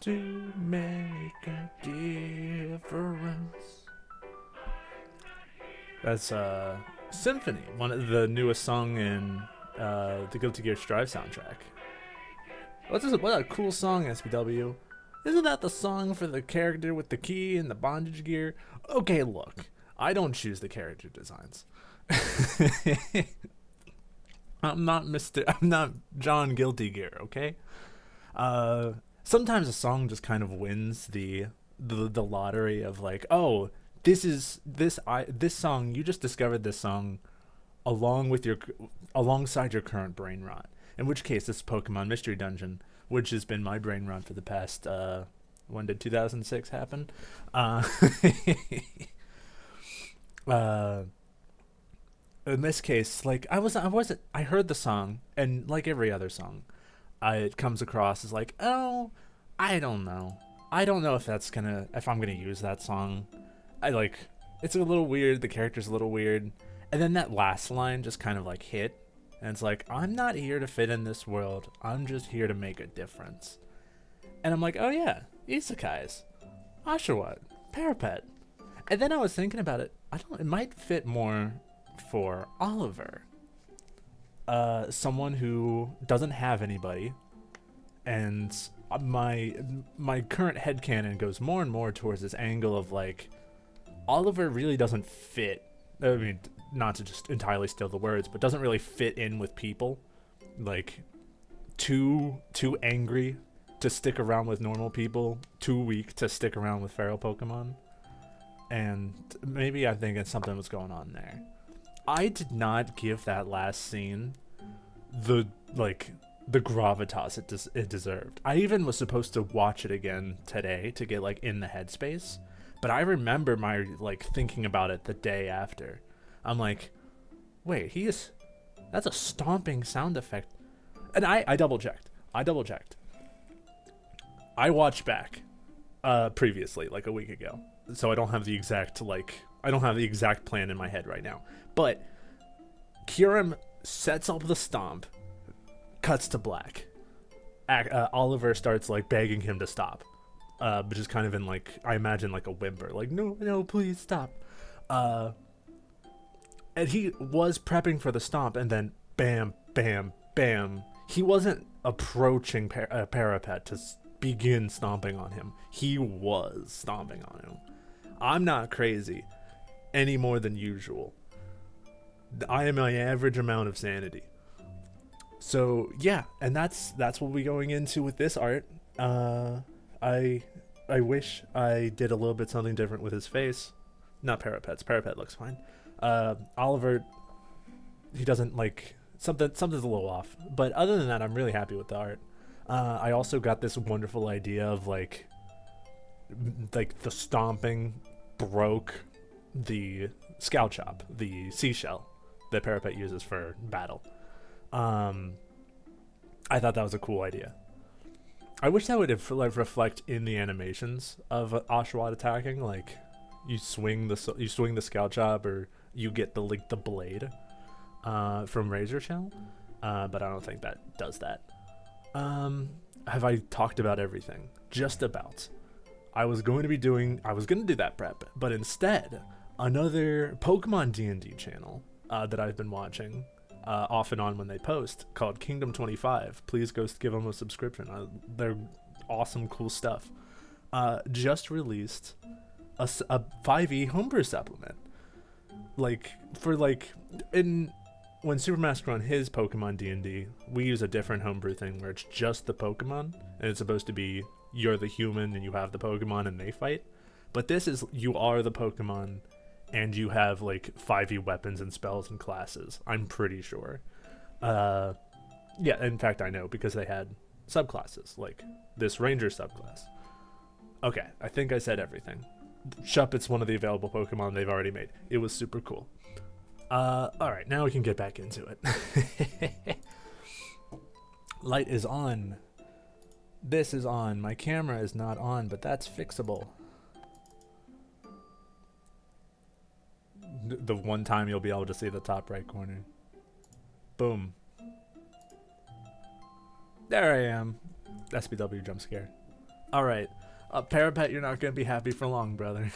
to make a difference. That's Symphony, one of the newest song in the Guilty Gear Strive soundtrack. What a cool song, SBW. Isn't that the song for the character with the key and the bondage gear? Okay, look, I don't choose the character designs. I'm not John Guilty Gear, okay? Sometimes a song just kind of wins the lottery of like, oh, this song, you just discovered this song alongside your current brain rot. In which case, this is Pokemon Mystery Dungeon, which has been my brain rot for the past when did 2006 happen? In this case, like I heard the song, and like every other song, it comes across as like, oh, I don't know if I'm gonna use that song. It's a little weird. The character's a little weird, and then that last line just kind of like hit, and it's like, I'm not here to fit in this world. I'm just here to make a difference. And I'm like, oh yeah, isekais, Oshawott, Parapet. And then I was thinking about it. It might fit more for Oliver, someone who doesn't have anybody, and my current headcanon goes more and more towards this angle of like, Oliver really doesn't fit. I mean, not to just entirely steal the words, but doesn't really fit in with people. Like, too angry to stick around with normal people, too weak to stick around with feral Pokemon. And maybe I think it's something was going on there. I did not give that last scene the gravitas it deserved. I even was supposed to watch it again today to get like in the headspace, but I remember my thinking about it the day after. I'm like, wait, that's a stomping sound effect. And I double checked. I watched back previously, like a week ago. So I don't have the exact plan in my head right now. But Kyurem sets up the stomp, cuts to black. Oliver starts begging him to stop, but just kind of in I imagine a whimper, no, please stop. And he was prepping for the stomp, and then bam, bam, bam. He wasn't approaching Parapet to begin stomping on him. He was stomping on him. I'm not crazy any more than usual. I am my average amount of sanity. So yeah, and that's what we're going into with this art. I wish I did a little bit something different with his face. Not Parapet's. Parapet looks fine. Oliver, he doesn't something's a little off. But other than that, I'm really happy with the art. I also got this wonderful idea of the stomping broke the Scout Chop, the seashell that Parapet uses for battle. I thought that was a cool idea. I wish that would reflect in the animations of Oshawott attacking. You swing the Scout Chop, or you get the blade from Razor Shell. But I don't think that does that. Have I talked about everything? Just about. I was going to do that prep, but instead, another Pokemon D&D channel that I've been watching off and on when they post, called Kingdom 25. Please go give them a subscription. They're awesome, cool stuff. Just released a 5e homebrew supplement. When Supermask run his Pokemon D&D, we use a different homebrew thing where it's just the Pokemon, and it's supposed to be you're the human and you have the Pokemon and they fight. But this is you are the Pokemon and you have 5e weapons and spells and classes. I'm pretty sure. Yeah, in fact I know because they had subclasses, like this Ranger subclass. Okay, I think I said everything. Shuppet's one of the available Pokemon they've already made. It was super cool. Alright, now we can get back into it. Light is on. This is on. My camera is not on, but that's fixable. The one time you'll be able to see the top right corner. Boom. There I am. SBW jump scare. All right. Parapet, you're not gonna be happy for long, brother.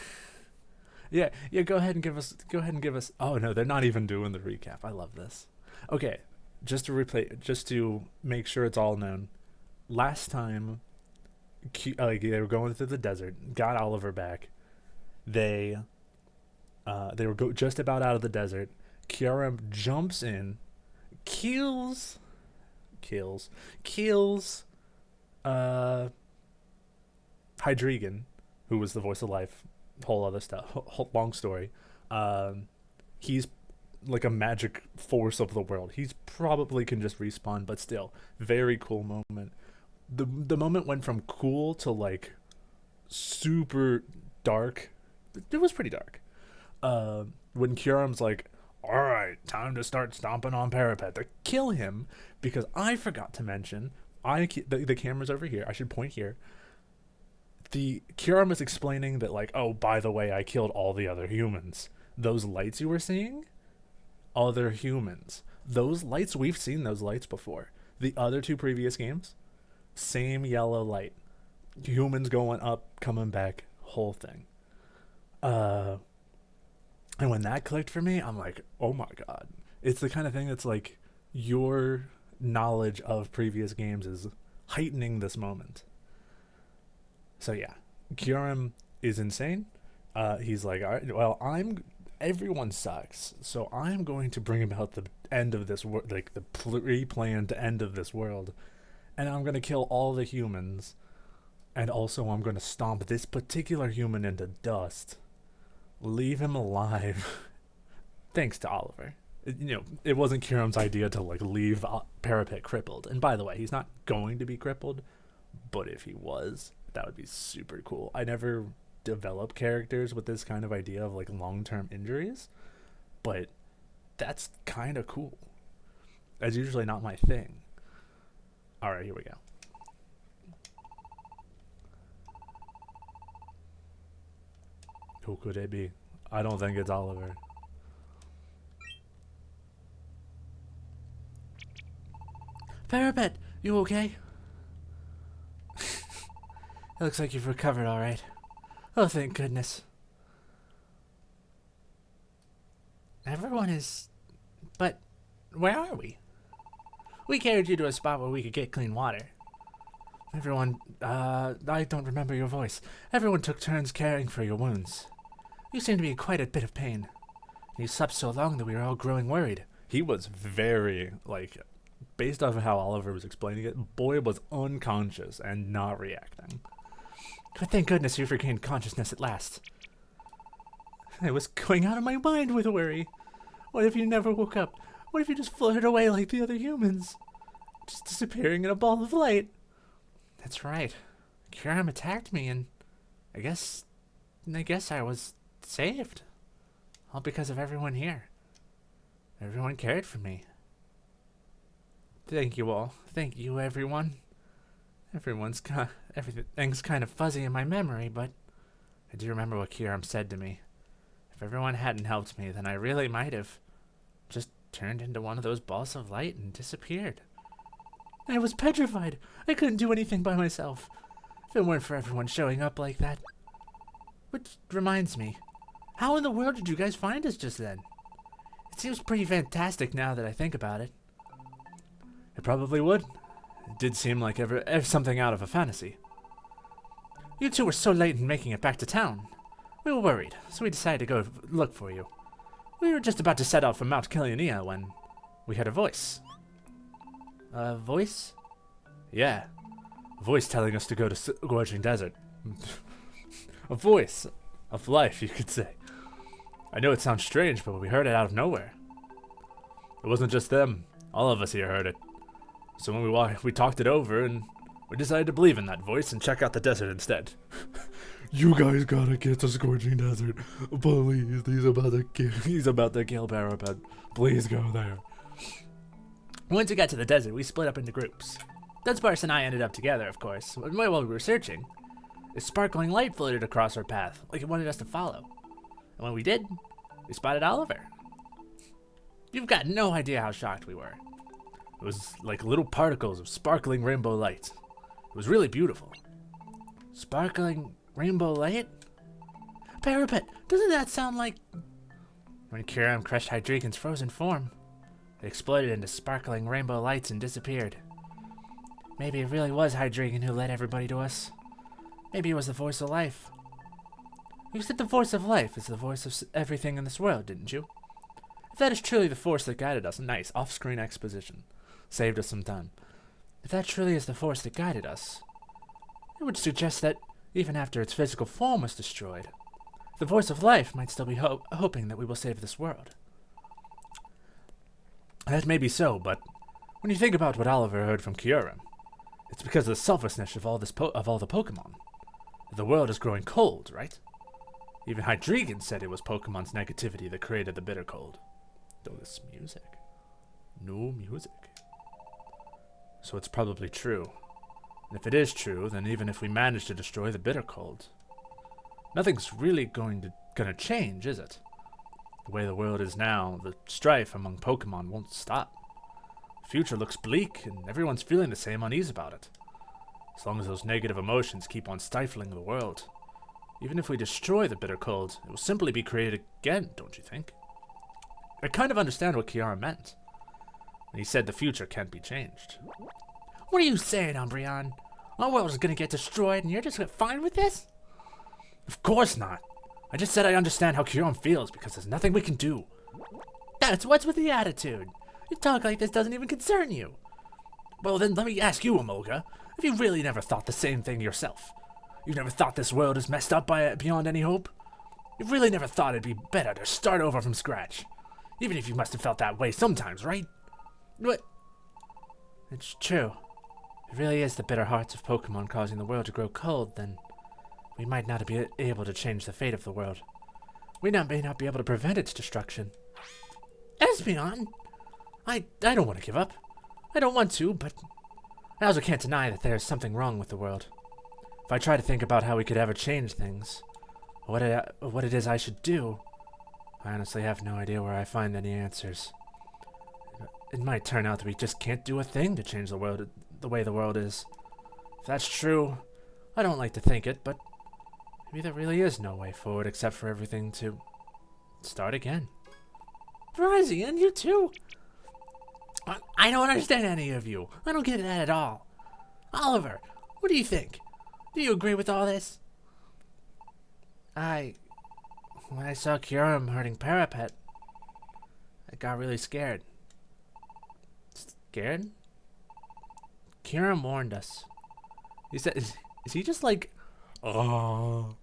Yeah, yeah. Go ahead and give us. Go ahead and give us. Oh no, they're not even doing the recap. I love this. Okay, just to replay, just to make sure it's all known. Last time, like they were going through the desert, got Oliver back. They, they were just about out of the desert. Kiara jumps in, kills, kills, uh, Hydreigon, who was the voice of life. Whole other stuff. Long story. He's like a magic force of the world. He's probably can just respawn, but still, very cool moment. The moment went from cool to like super dark. It was pretty dark. When Kyurem's like, all right, time to start stomping on Parapet to kill him, because I forgot to mention, the camera's over here. I should point here. The Kyurem is explaining that like, oh, by the way, I killed all the other humans. Those lights you were seeing, other humans. Those lights, we've seen those lights before. The other two previous games, same yellow light. Humans going up, coming back, whole thing. And when that clicked for me, I'm like, oh my god. It's the kind of thing that's like your knowledge of previous games is heightening this moment. So yeah, Kyurem is insane. He's like, all right, well, everyone sucks, so I'm going to bring about the end of this world, like the pre-planned end of this world, and I'm going to kill all the humans, and also I'm going to stomp this particular human into dust. Leave him alive. Thanks to Oliver. It wasn't Kyurem's idea to like leave Parapet crippled. And by the way, he's not going to be crippled, but if he was, that would be super cool. I never develop characters with this kind of idea of like long-term injuries, but that's kind of cool. That's usually not my thing. All right, here we go. Who could it be? I don't think it's Oliver. Parapet, you okay? It looks like you've recovered all right. Oh, thank goodness. Everyone is... But where are we? We carried you to a spot where we could get clean water. Everyone, I don't remember your voice. Everyone took turns caring for your wounds. You seem to be in quite a bit of pain. You slept so long that we were all growing worried. He was very, like, based off of how Oliver was explaining it, boy was unconscious and not reacting. But thank goodness you regained consciousness at last. I was going out of my mind with worry. What if you never woke up? What if you just floated away like the other humans? Just disappearing in a ball of light. That's right. Kyurem attacked me and I guess I was saved. All because of everyone here. Everyone cared for me. Thank you all. Thank you, everyone. Everything's kind of fuzzy in my memory, but I do remember what Kyurem said to me. If everyone hadn't helped me, then I really might have just turned into one of those balls of light and disappeared. I was petrified. I couldn't do anything by myself. If it weren't for everyone showing up like that. Which reminds me, how in the world did you guys find us just then? It seems pretty fantastic now that I think about it. It probably would. It did seem like something out of a fantasy. You two were so late in making it back to town. We were worried, so we decided to go look for you. We were just about to set out for Mount Kiliania when we heard a voice. A voice? Yeah. A voice telling us to go to Scorching Desert. A voice of life, you could say. I know it sounds strange, but we heard it out of nowhere. It wasn't just them. All of us here heard it. So when we talked it over, and we decided to believe in that voice and check out the desert instead. You guys gotta get to Scorching Desert. Please, he's about to kill Parapet. Please go there. Once we got to the desert, we split up into groups. Dunsparce and I ended up together, of course. While we were searching, a sparkling light floated across our path, like it wanted us to follow. And when we did, we spotted Oliver. You've got no idea how shocked we were. It was like little particles of sparkling rainbow light. It was really beautiful. Sparkling rainbow light? PaperWatt, doesn't that sound like... When Kiram crushed Hydreigon's frozen form, it exploded into sparkling rainbow lights and disappeared. Maybe it really was Hydreigon who led everybody to us. Maybe it was the voice of life. You said the voice of life is the voice of everything in this world, didn't you? If that is truly the force that guided us, nice, off-screen exposition. Saved us some time. If that truly is the force that guided us, it would suggest that, even after its physical form was destroyed, the voice of life might still be hoping that we will save this world. That may be so, but when you think about what Oliver heard from Kyurem, it's because of the selflessness of all the Pokemon. The world is growing cold, right? Even Hydreigon said it was Pokemon's negativity that created the bitter cold. Oh, this music. No music. So it's probably true. And if it is true, then even if we manage to destroy the bitter cold, nothing's really gonna change, is it? The way the world is now, the strife among Pokemon won't stop. The future looks bleak, and everyone's feeling the same unease about it. As long as those negative emotions keep on stifling the world, even if we destroy the bitter cold, it will simply be created again, don't you think? I kind of understand what Kiara meant when he said the future can't be changed. What are you saying, Umbreon? Our world is gonna get destroyed and you're just fine with this? Of course not. I just said I understand how Kiran feels because there's nothing we can do. That's what's with the attitude. You talk like this doesn't even concern you. Well then let me ask you, Emolga, have you really never thought the same thing yourself? You've never thought this world is messed up beyond any hope? You've really never thought it'd be better to start over from scratch? Even if you must have felt that way sometimes, right? What? It's true. If it really is the bitter hearts of Pokemon causing the world to grow cold, then we might not be able to change the fate of the world. We may not be able to prevent its destruction. Espeon! I don't want to give up. I don't want to, but I also can't deny that there's something wrong with the world. If I try to think about how we could ever change things, what it is I should do, I honestly have no idea where I find any answers. It might turn out that we just can't do a thing to change the world the way the world is. If that's true, I don't like to think it, but maybe there really is no way forward except for everything to start again. Verizion, you too? I don't understand any of you. I don't get that at all. Oliver, what do you think? Do you agree with all this? When I saw Kyurem hurting PaperWatt, I got really scared. Scared? Kyurem warned us. He said, is he just like, oh,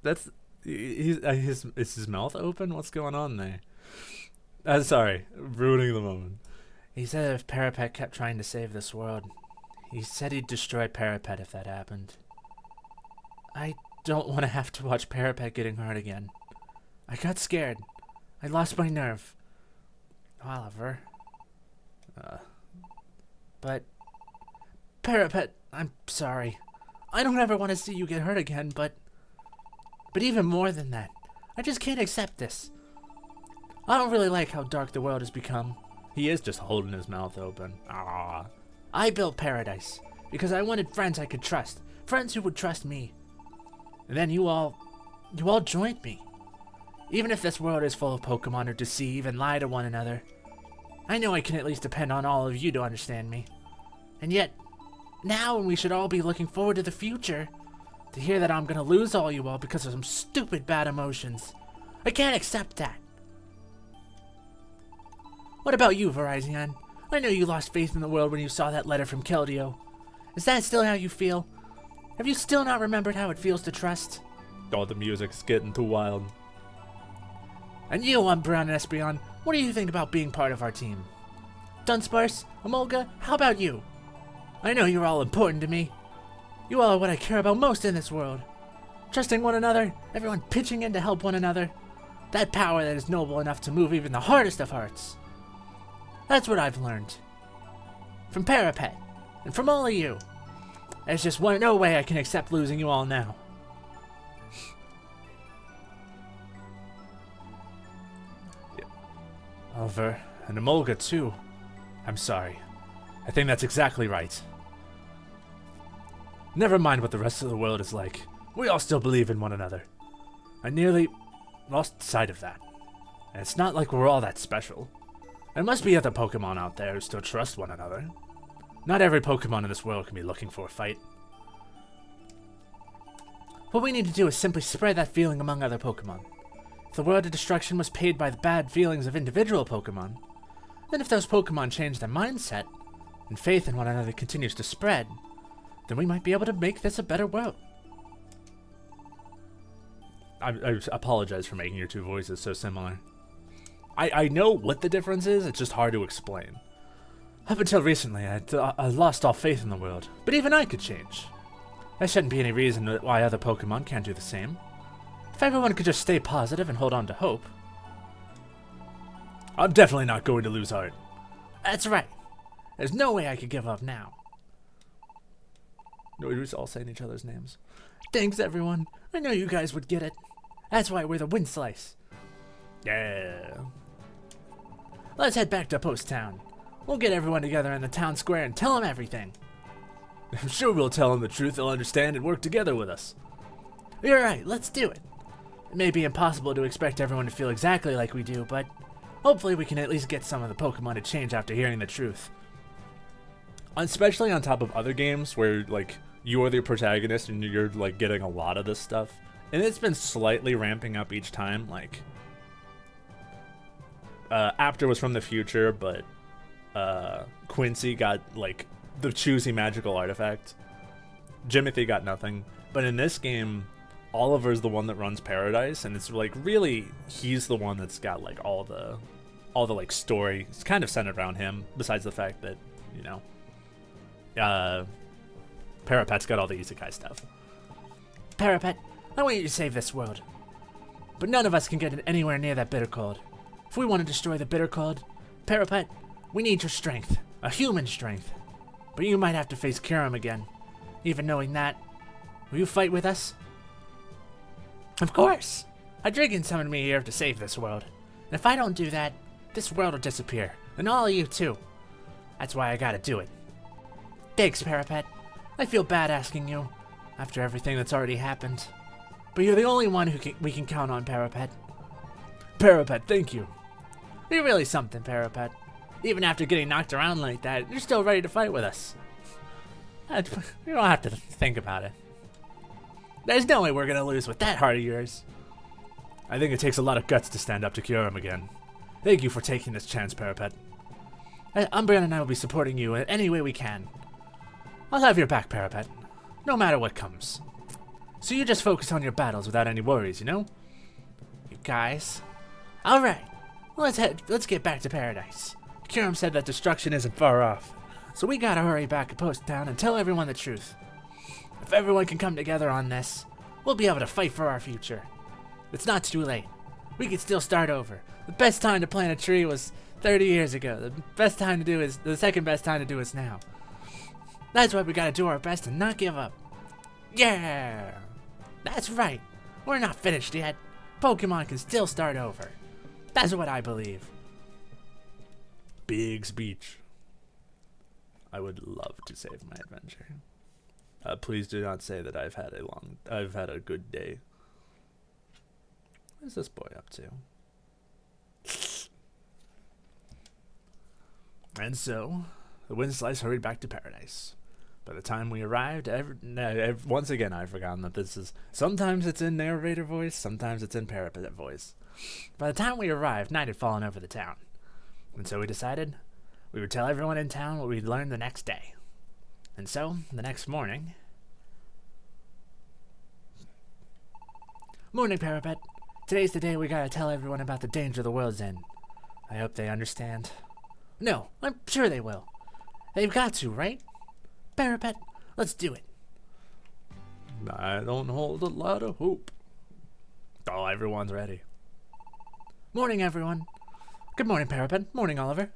that's, is his mouth open? What's going on there? Sorry, ruining the moment. He said if PaperWatt kept trying to save this world, he said he'd destroy PaperWatt if that happened. I don't want to have to watch PaperWatt getting hurt again. I got scared. I lost my nerve. Oliver. But PaperWatt, I'm sorry. I don't ever want to see you get hurt again, but even more than that, I just can't accept this. I don't really like how dark the world has become. He is just holding his mouth open. Ah. I built Paradise because I wanted friends I could trust, friends who would trust me. And then you all joined me. Even if this world is full of Pokemon who deceive and lie to one another, I know I can at least depend on all of you to understand me. And yet, now when we should all be looking forward to the future, to hear that I'm gonna lose all you all because of some stupid bad emotions, I can't accept that. What about you, Verizion? I know you lost faith in the world when you saw that letter from Keldeo. Is that still how you feel? Have you still not remembered how it feels to trust? Oh, the music's getting too wild. And you, Umbreon and Espeon, what do you think about being part of our team? Dunsparce, Emolga, how about you? I know you're all important to me. You all are what I care about most in this world. Trusting one another, everyone pitching in to help one another. That power that is noble enough to move even the hardest of hearts. That's what I've learned. From PaperWatt, and from all of you. There's just no way I can accept losing you all now. Yeah. Oliver, and Emolga too. I'm sorry. I think that's exactly right. Never mind what the rest of the world is like. We all still believe in one another. I nearly lost sight of that. And it's not like we're all that special. There must be other Pokemon out there who still trust one another. Not every Pokemon in this world can be looking for a fight. What we need to do is simply spread that feeling among other Pokemon. If the world of destruction was paid by the bad feelings of individual Pokemon, then if those Pokemon change their mindset, and faith in one another continues to spread, then we might be able to make this a better world. I apologize for making your two voices so similar. I know what the difference is, it's just hard to explain. Up until recently, I lost all faith in the world, but even I could change. There shouldn't be any reason why other Pokemon can't do the same. If everyone could just stay positive and hold on to hope. I'm definitely not going to lose heart. That's right. There's no way I could give up now. No, we're just all saying each other's names. Thanks, everyone. I know you guys would get it. That's why we're the Wind Slice. Yeah. Let's head back to Post Town. We'll get everyone together in the town square and tell them everything. I'm sure we'll tell them the truth. They'll understand and work together with us. You're right. Let's do it. It may be impossible to expect everyone to feel exactly like we do, but hopefully we can at least get some of the Pokemon to change after hearing the truth. Especially on top of other games where, like, you're the protagonist and you're, like, getting a lot of this stuff. And it's been slightly ramping up each time, like... Apter was from the future, but Quincy got, like, the choosy magical artifact. Jimothy got nothing. But in this game, Oliver's the one that runs Paradise, and it's, like, really, he's the one that's got, like, all the like, story. It's kind of centered around him, besides the fact that, you know, Parapet's got all the isekai stuff. Parapet, I want you to save this world. But none of us can get anywhere near that bitter cold. If we want to destroy the bitter cold, Parapet, we need your strength. A human strength. But you might have to face Kyurem again. Even knowing that, will you fight with us? Of course! Hydreigon summoned me here to save this world. And if I don't do that, this world will disappear. And all of you too. That's why I gotta do it. Thanks, Parapet. I feel bad asking you, after everything that's already happened. But you're the only one we can count on, Parapet. Parapet, thank you. You're really something, Parapet. Even after getting knocked around like that, you're still ready to fight with us. You don't have to think about it. There's no way we're gonna lose with that heart of yours. I think it takes a lot of guts to stand up to Kyurem again. Thank you for taking this chance, Parapet. Umbreon and I will be supporting you in any way we can. I'll have your back, Parapet, no matter what comes. So you just focus on your battles without any worries, you know? You guys. Alright, let's get back to Paradise. Kyurem said that destruction isn't far off, so we gotta hurry back to Post Town and tell everyone the truth. If everyone can come together on this, we'll be able to fight for our future. It's not too late. We can still start over. The best time to plant a tree was 30 years ago. The second best time to do is now. That's why we gotta do our best and not give up. Yeah! That's right. We're not finished yet. Pokemon can still start over. That's what I believe. Big speech. I would love to save my adventure. Please do not say that I've had a good day. What is this boy up to? And so, the Wind Slice hurried back to Paradise. By the time we arrived, once again I've forgotten that this is, sometimes it's in narrator voice, sometimes it's in Parapet voice. By the time we arrived, night had fallen over the town. And so we decided we would tell everyone in town what we'd learned the next day. And so, the next morning... Morning, Parapet. Today's the day we gotta tell everyone about the danger the world's in. I hope they understand. No, I'm sure they will. They've got to, right? Parapet, let's do it. I don't hold a lot of hope. Oh, everyone's ready. Morning, everyone. Good morning, Parapet. Morning, Oliver.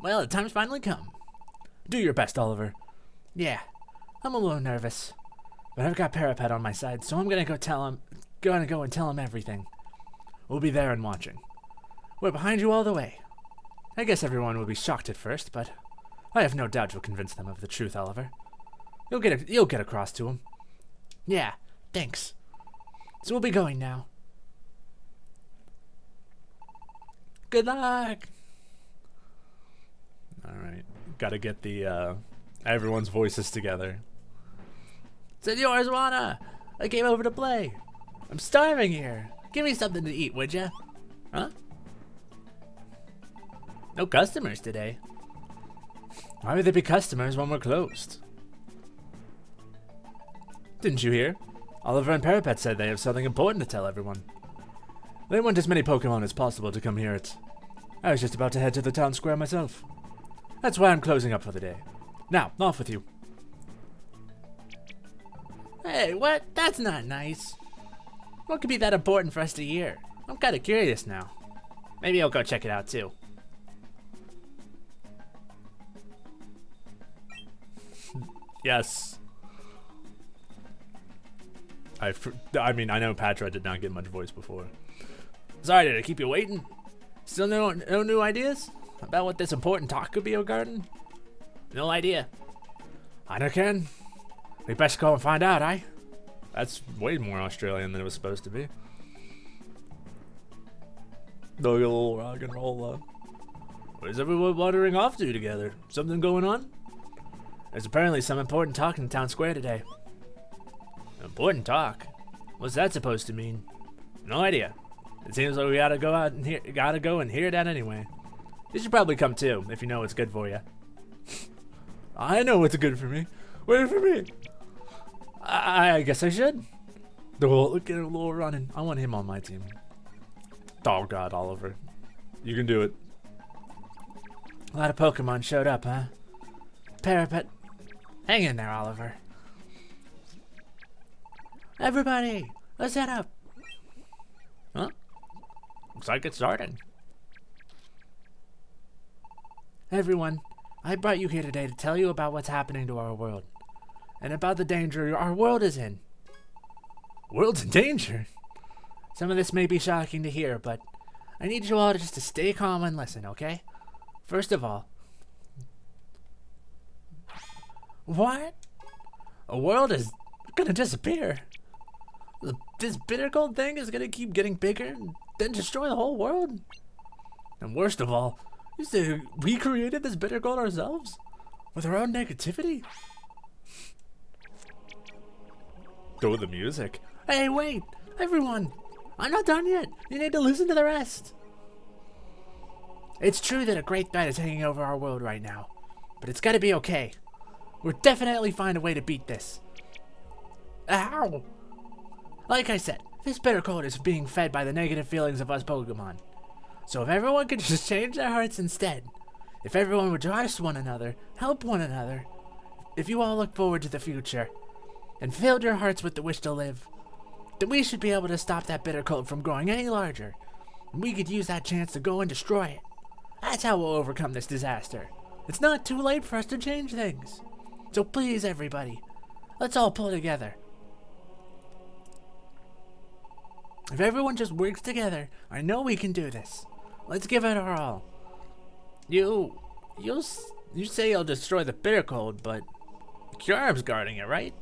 Well, the time's finally come. Do your best, Oliver. Yeah, I'm a little nervous, but I've got Parapet on my side, so I'm gonna go and tell him everything. We'll be there and watching. We're behind you all the way. I guess everyone will be shocked at first, but I have no doubt you'll convince them of the truth, Oliver. You'll get across to him. Yeah, thanks. So we'll be going now. Good luck. All right, gotta get the everyone's voices together. Senor Juana, I came over to play. I'm starving here. Give me something to eat, would ya? Huh? No customers today. Why would there be customers when we're closed? Didn't you hear? Oliver and PaperWatt said they have something important to tell everyone. They want as many Pokemon as possible to come hear it. I was just about to head to the town square myself. That's why I'm closing up for the day. Now, off with you. Hey, what? That's not nice. What could be that important for us to hear? I'm kind of curious now. Maybe I'll go check it out too. Yes. I mean, I know Patra did not get much voice before. Sorry, did I keep you waiting? Still no new ideas about what this important talk could be regarding? No idea. I don't can. We best go and find out, eh? That's way more Australian than it was supposed to be. No, you little rock and roll. What is everyone wandering off to together? Something going on? There's apparently some important talk in town square today. Important talk? What's that supposed to mean? No idea. It seems like we gotta go and hear that anyway. You should probably come too, if you know what's good for you. I know what's good for me. Wait for me. I guess I should. Look at a little running. I want him on my team. Oh God, Oliver. You can do it. A lot of Pokemon showed up, huh? PaperWatt. Hang in there, Oliver. Everybody, let's head up. Huh? Looks like it's starting. Everyone, I brought you here today to tell you about what's happening to our world. And about the danger our world is in. World's in danger? Some of this may be shocking to hear, but I need you all just to stay calm and listen, okay? First of all... What? A world is gonna disappear. This bitter cold thing is gonna keep getting bigger and then destroy the whole world. And worst of all, you say we created this bitter cold ourselves? With our own negativity? Go with the music. Hey, wait! Everyone! I'm not done yet! You need to listen to the rest! It's true that a great threat is hanging over our world right now, but it's gotta be okay. We'll definitely find a way to beat this. Ow! Like I said, this bitter cold is being fed by the negative feelings of us Pokemon. So if everyone could just change their hearts instead, if everyone would trust one another, help one another, if you all look forward to the future, and filled your hearts with the wish to live, then we should be able to stop that bitter cold from growing any larger. And we could use that chance to go and destroy it. That's how we'll overcome this disaster. It's not too late for us to change things. So please, everybody, let's all pull together. If everyone just works together, I know we can do this. Let's give it our all. You say you'll destroy the bitter cold, but Kyurem's guarding it, right?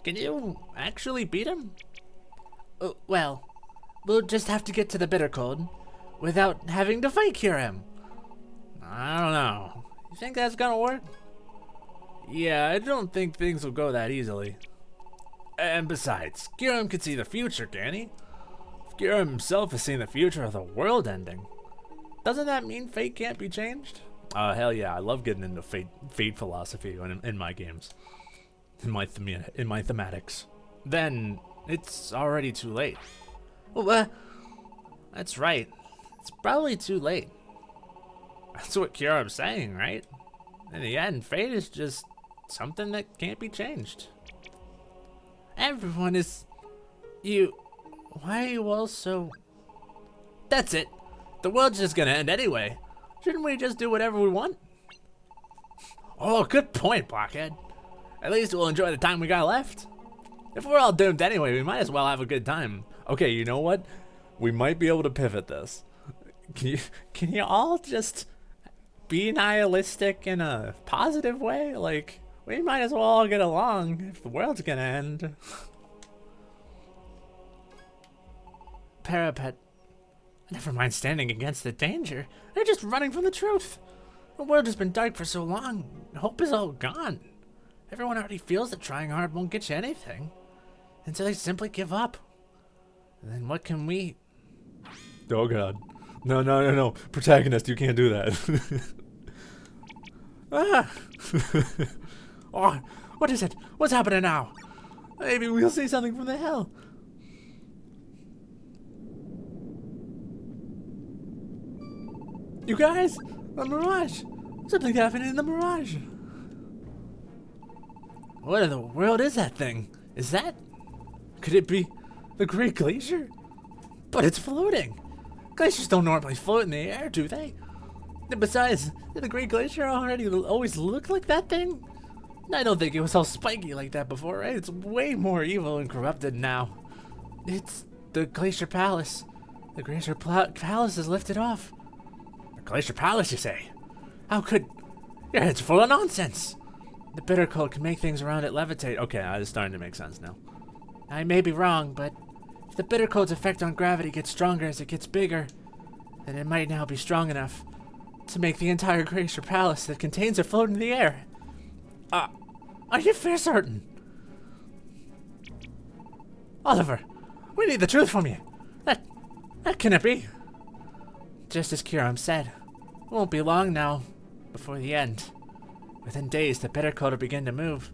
Can you actually beat him? Well, we'll just have to get to the bitter cold without having to fight Kyurem. I don't know. You think that's gonna work? Yeah, I don't think things will go that easily. And besides, Kyurem can see the future, can he? If Kyurem himself has seen the future of the world ending, doesn't that mean fate can't be changed? Hell yeah, I love getting into fate philosophy in my games. In my thematics. Then it's already too late. Well, that's right. It's probably too late. That's what Kyurem's saying, right? In the end, fate is just something that can't be changed. Everyone is... Why are you all so... That's it. The world's just gonna end anyway. Shouldn't we just do whatever we want? Oh, good point, Blockhead. At least we'll enjoy the time we got left. If we're all doomed anyway, we might as well have a good time. Okay, you know what? We might be able to pivot this. Can you all just be nihilistic in a positive way? Like, We might as well all get along if the world's gonna end. Parapet. Never mind standing against the danger. They're just running from the truth. The world has been dark for so long. Hope is all gone. Everyone already feels that trying hard won't get you anything. And so they simply give up. And then what can we... Oh god. No, no, no, no. Protagonist, you can't do that. Ah! Oh, what is it? What's happening now? Maybe we'll see something from the hill. You guys, a mirage. Something happened in the mirage. What in the world is that thing? Is that... Could it be the Great Glacier? But it's floating. Glaciers don't normally float in the air, do they? And besides, did the Great Glacier always look like that thing? I don't think it was all spiky like that before, right? It's way more evil and corrupted now. It's the Glacier Palace. The Glacier Palace is lifted off. The Glacier Palace, you say? How could... Your head's full of nonsense. The bitter cold can make things around it levitate. Okay, it's starting to make sense now. I may be wrong, but if the bitter cold's effect on gravity gets stronger as it gets bigger, then it might now be strong enough to make the entire Glacier Palace that contains it float in the air. Are you fair certain? Oliver, we need the truth from you. That cannot be. Just as Kiram said, it won't be long now before the end. Within days, the bitter cold will begin to move.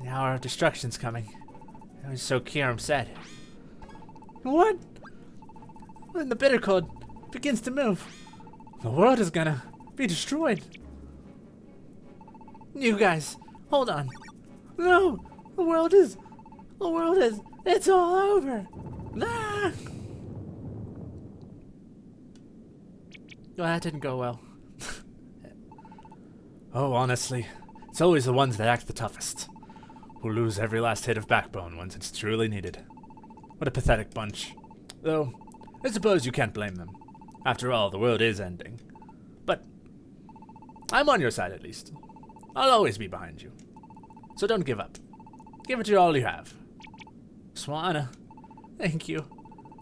The hour of destruction's coming. So Kiram said. What? When the bitter cold begins to move, the world is gonna be destroyed. You guys, hold on. No, the world is, it's all over. Ah! Well, that didn't go well. Oh, honestly, it's always the ones that act the toughest, who lose every last hit of backbone once it's truly needed. What a pathetic bunch. Though, I suppose you can't blame them. After all, the world is ending. But I'm on your side at least. I'll always be behind you. So don't give up. Give it your all you have. Swana, thank you.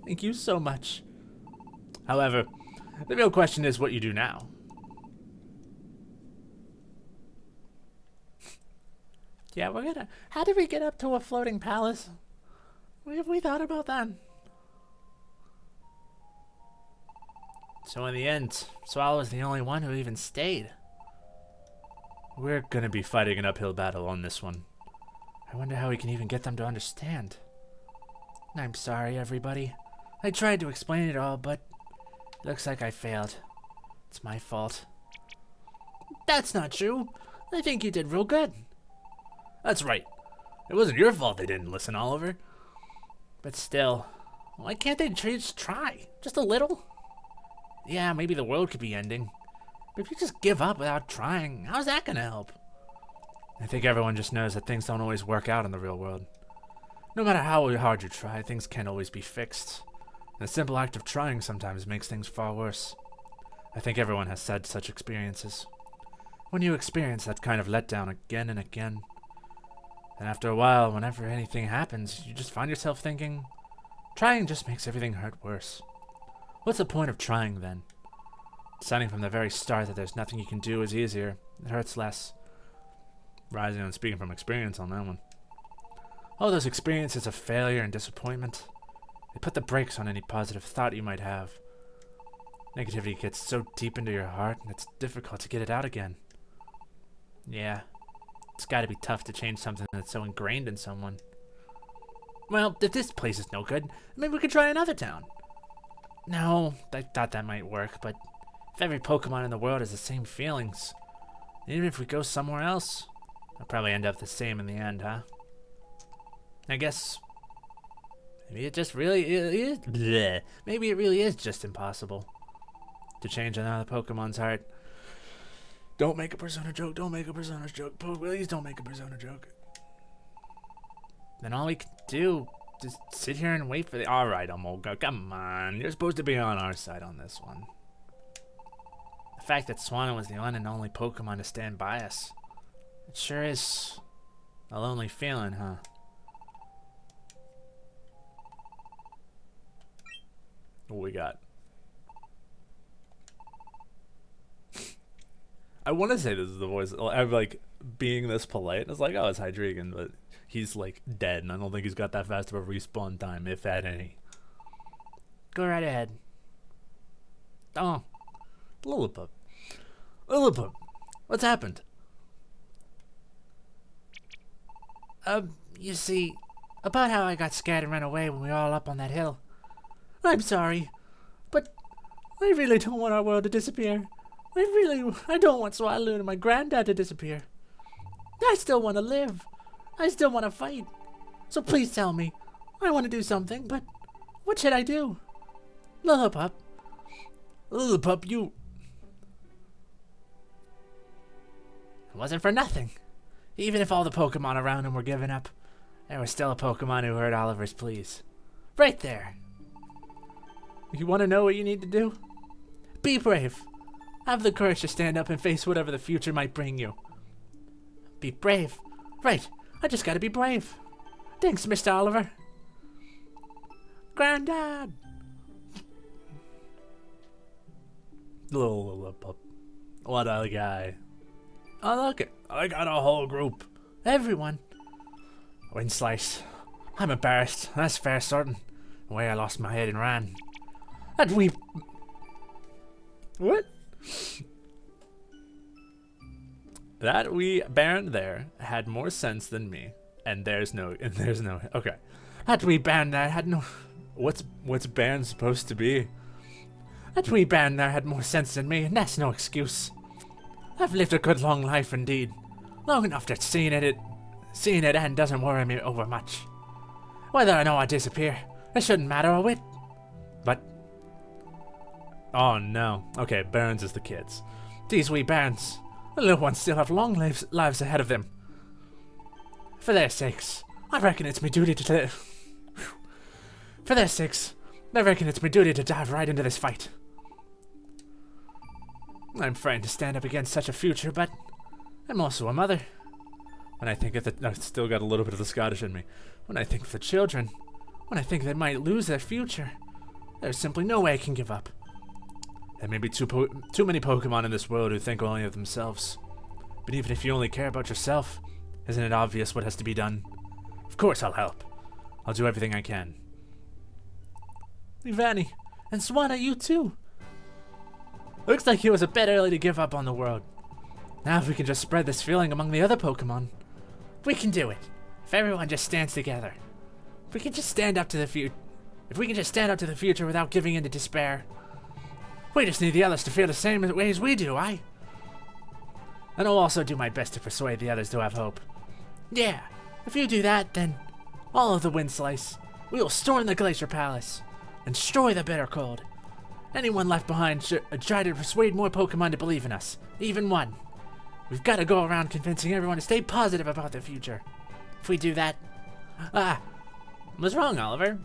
Thank you so much. However, the real question is what you do now. Yeah, how did we get up to a floating palace? Have we thought about that? So in the end, Swallow was the only one who even stayed. We're gonna be fighting an uphill battle on this one. I wonder how we can even get them to understand. I'm sorry, everybody. I tried to explain it all, but looks like I failed. It's my fault. That's not true. I think you did real good. That's right. It wasn't your fault they didn't listen, Oliver. But still, why can't they just try? Just a little? Yeah, maybe the world could be ending. But if you just give up without trying, how's that gonna help? I think everyone just knows that things don't always work out in the real world. No matter how hard you try, things can't always be fixed. And the simple act of trying sometimes makes things far worse. I think everyone has had such experiences. When you experience that kind of letdown again and again, and after a while, whenever anything happens, you just find yourself thinking, trying just makes everything hurt worse. What's the point of trying then? Deciding from the very start that there's nothing you can do is easier, it hurts less. Rising and speaking from experience on that one. All those experiences of failure and disappointment, they put the brakes on any positive thought you might have. Negativity gets so deep into your heart, and it's difficult to get it out again. Yeah, it's gotta be tough to change something that's so ingrained in someone. Well, if this place is no good, maybe we could try another town. No, I thought that might work, but if every Pokemon in the world has the same feelings, even if we go somewhere else, it'll probably end up the same in the end, huh? I guess maybe it just really is. Bleh. Maybe it really is just impossible to change another Pokemon's heart. Don't make a Persona joke. Don't make a Persona joke. Please don't make a Persona joke. Then all we can do is sit here and wait for the... Alright, Emolga, come on. You're supposed to be on our side on this one. The fact that Swanna was the one and only Pokemon to stand by us. It sure is a lonely feeling, huh? What we got? I want to say this is the voice. I'm like being this polite. It's like, oh, it's Hydreigon, but he's like dead, and I don't think he's got that fast of a respawn time, if at any. Go right ahead. Oh, Lilliput. Lilliput, what's happened? You see, about how I got scared and ran away when we were all up on that hill. I'm sorry, but I really don't want our world to disappear. I don't want Swalloon and my granddad to disappear. I still want to live. I still want to fight. So please tell me. I want to do something, but what should I do? Lillipup. Lillipup, you... It wasn't for nothing. Even if all the Pokemon around him were giving up, there was still a Pokemon who heard Oliver's pleas. Right there. You want to know what you need to do? Be brave. Have the courage to stand up and face whatever the future might bring you. Be brave. Right. I just gotta be brave. Thanks, Mr. Oliver. Granddad. Little pup. What a guy. Oh, look it. I got a whole group. Everyone. Windslice. I'm embarrassed. That's fair certain. The way I lost my head and ran. That we... What? That wee bairn there had more sense than me. And there's no... Okay. That wee bairn there had no... What's bairn supposed to be? That wee bairn there had more sense than me, and that's no excuse. I've lived a good long life indeed. Long enough that seeing it end doesn't worry me over much. Whether or not I disappear, it shouldn't matter a whit. But... Oh no. Okay, bairns is the kids. These wee bairns, the little ones still have long lives ahead of them. For their sakes, I reckon it's my duty to... For their sakes, I reckon it's my duty to dive right into this fight. I'm frightened to stand up against such a future, but I'm also a mother. When I think of the... I've still got a little bit of the Scottish in me. When I think of the children, when I think they might lose their future, there's simply no way I can give up. There may be too many Pokemon in this world who think only of themselves. But even if you only care about yourself, isn't it obvious what has to be done? Of course I'll help. I'll do everything I can. Ivani, and Swanna, you too. Looks like it was a bit early to give up on the world. Now if we can just spread this feeling among the other Pokemon, we can do it. If everyone just stands together. If we can just stand up to the future without giving in to despair. We just need the others to feel the same way as we do, And I'll also do my best to persuade the others to have hope. Yeah, if you do that, then all of the Windslice, we will storm the Glacier Palace and destroy the Bitter Cold. Anyone left behind should try to persuade more Pokemon to believe in us, even one. We've got to go around convincing everyone to stay positive about the future. If we do that... what's wrong, Oliver?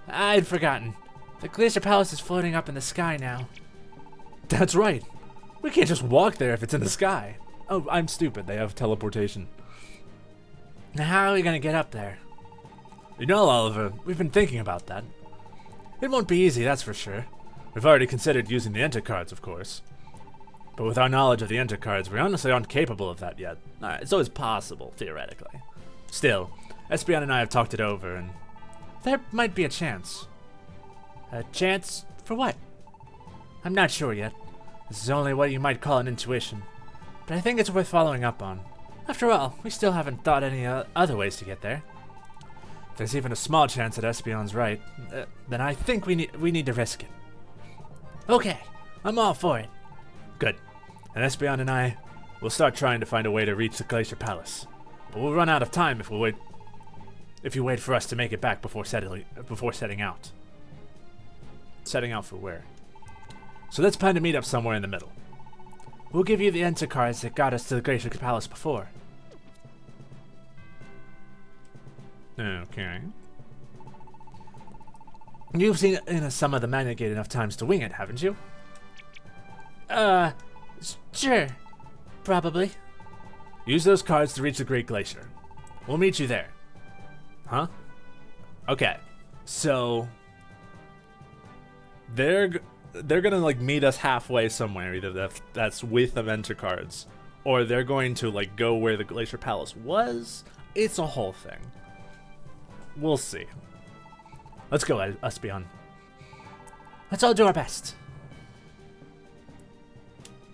I'd forgotten. The Glacier Palace is floating up in the sky now. That's right. We can't just walk there if it's in the sky. Oh, I'm stupid. They have teleportation. Now how are we going to get up there? You know, Oliver, we've been thinking about that. It won't be easy, that's for sure. We've already considered using the Enter cards, of course. But with our knowledge of the Enter cards, we honestly aren't capable of that yet. It's always possible, theoretically. Still, Espeon and I have talked it over, and there might be a chance. A chance for what? I'm not sure yet. This is only what you might call an intuition. But I think it's worth following up on. After all, we still haven't thought any other ways to get there. If there's even a small chance that Espeon's right, then I think we need to risk it. Okay, I'm all for it. Good. And Espeon and I will start trying to find a way to reach the Glacier Palace. But we'll run out of time if you wait for us to make it back before setting out. Setting out for where? So let's plan to meet up somewhere in the middle. We'll give you the Enter cards that got us to the Glacier Palace before. Okay. You've seen some of the Magnet Gate enough times to wing it, haven't you? Sure. Probably. Use those cards to reach the Great Glacier. We'll meet you there. Huh? Okay. So they're gonna like meet us halfway somewhere. Either that's with adventure cards, or they're going to like go where the Glacier Palace was. It's a whole thing. We'll see. Let's go, Espeon. Let's all do our best.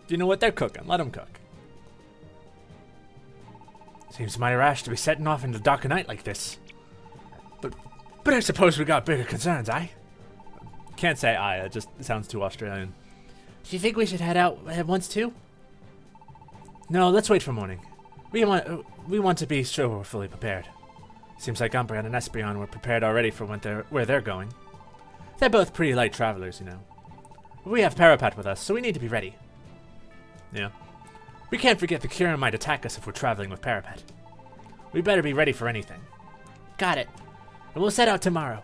You know what? They're cooking. Let them cook. Seems mighty rash to be setting off into the dark of night like this. But I suppose we got bigger concerns, eh? Can't say I. It just sounds too Australian. Do you think we should head out at once too? No, let's wait for morning. We want to be sure we're fully prepared. Seems like Umbreon and Espeon were prepared already for where they're going. They're both pretty light travelers, you know. But we have PaperWatt with us, so we need to be ready. Yeah. We can't forget the Kyurem might attack us if we're traveling with PaperWatt. We better be ready for anything. Got it. And we'll set out tomorrow.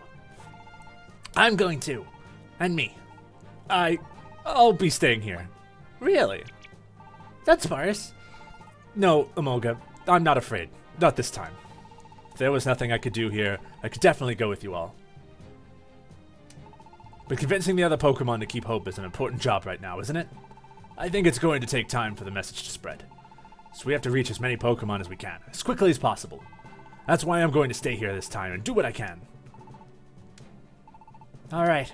I'm going to. And me. I'll be staying here. Really? That's sparse. No, Emolga, I'm not afraid. Not this time. If there was nothing I could do here, I could definitely go with you all. But convincing the other Pokemon to keep hope is an important job right now, isn't it? I think it's going to take time for the message to spread. So we have to reach as many Pokemon as we can, as quickly as possible. That's why I'm going to stay here this time and do what I can. Alright.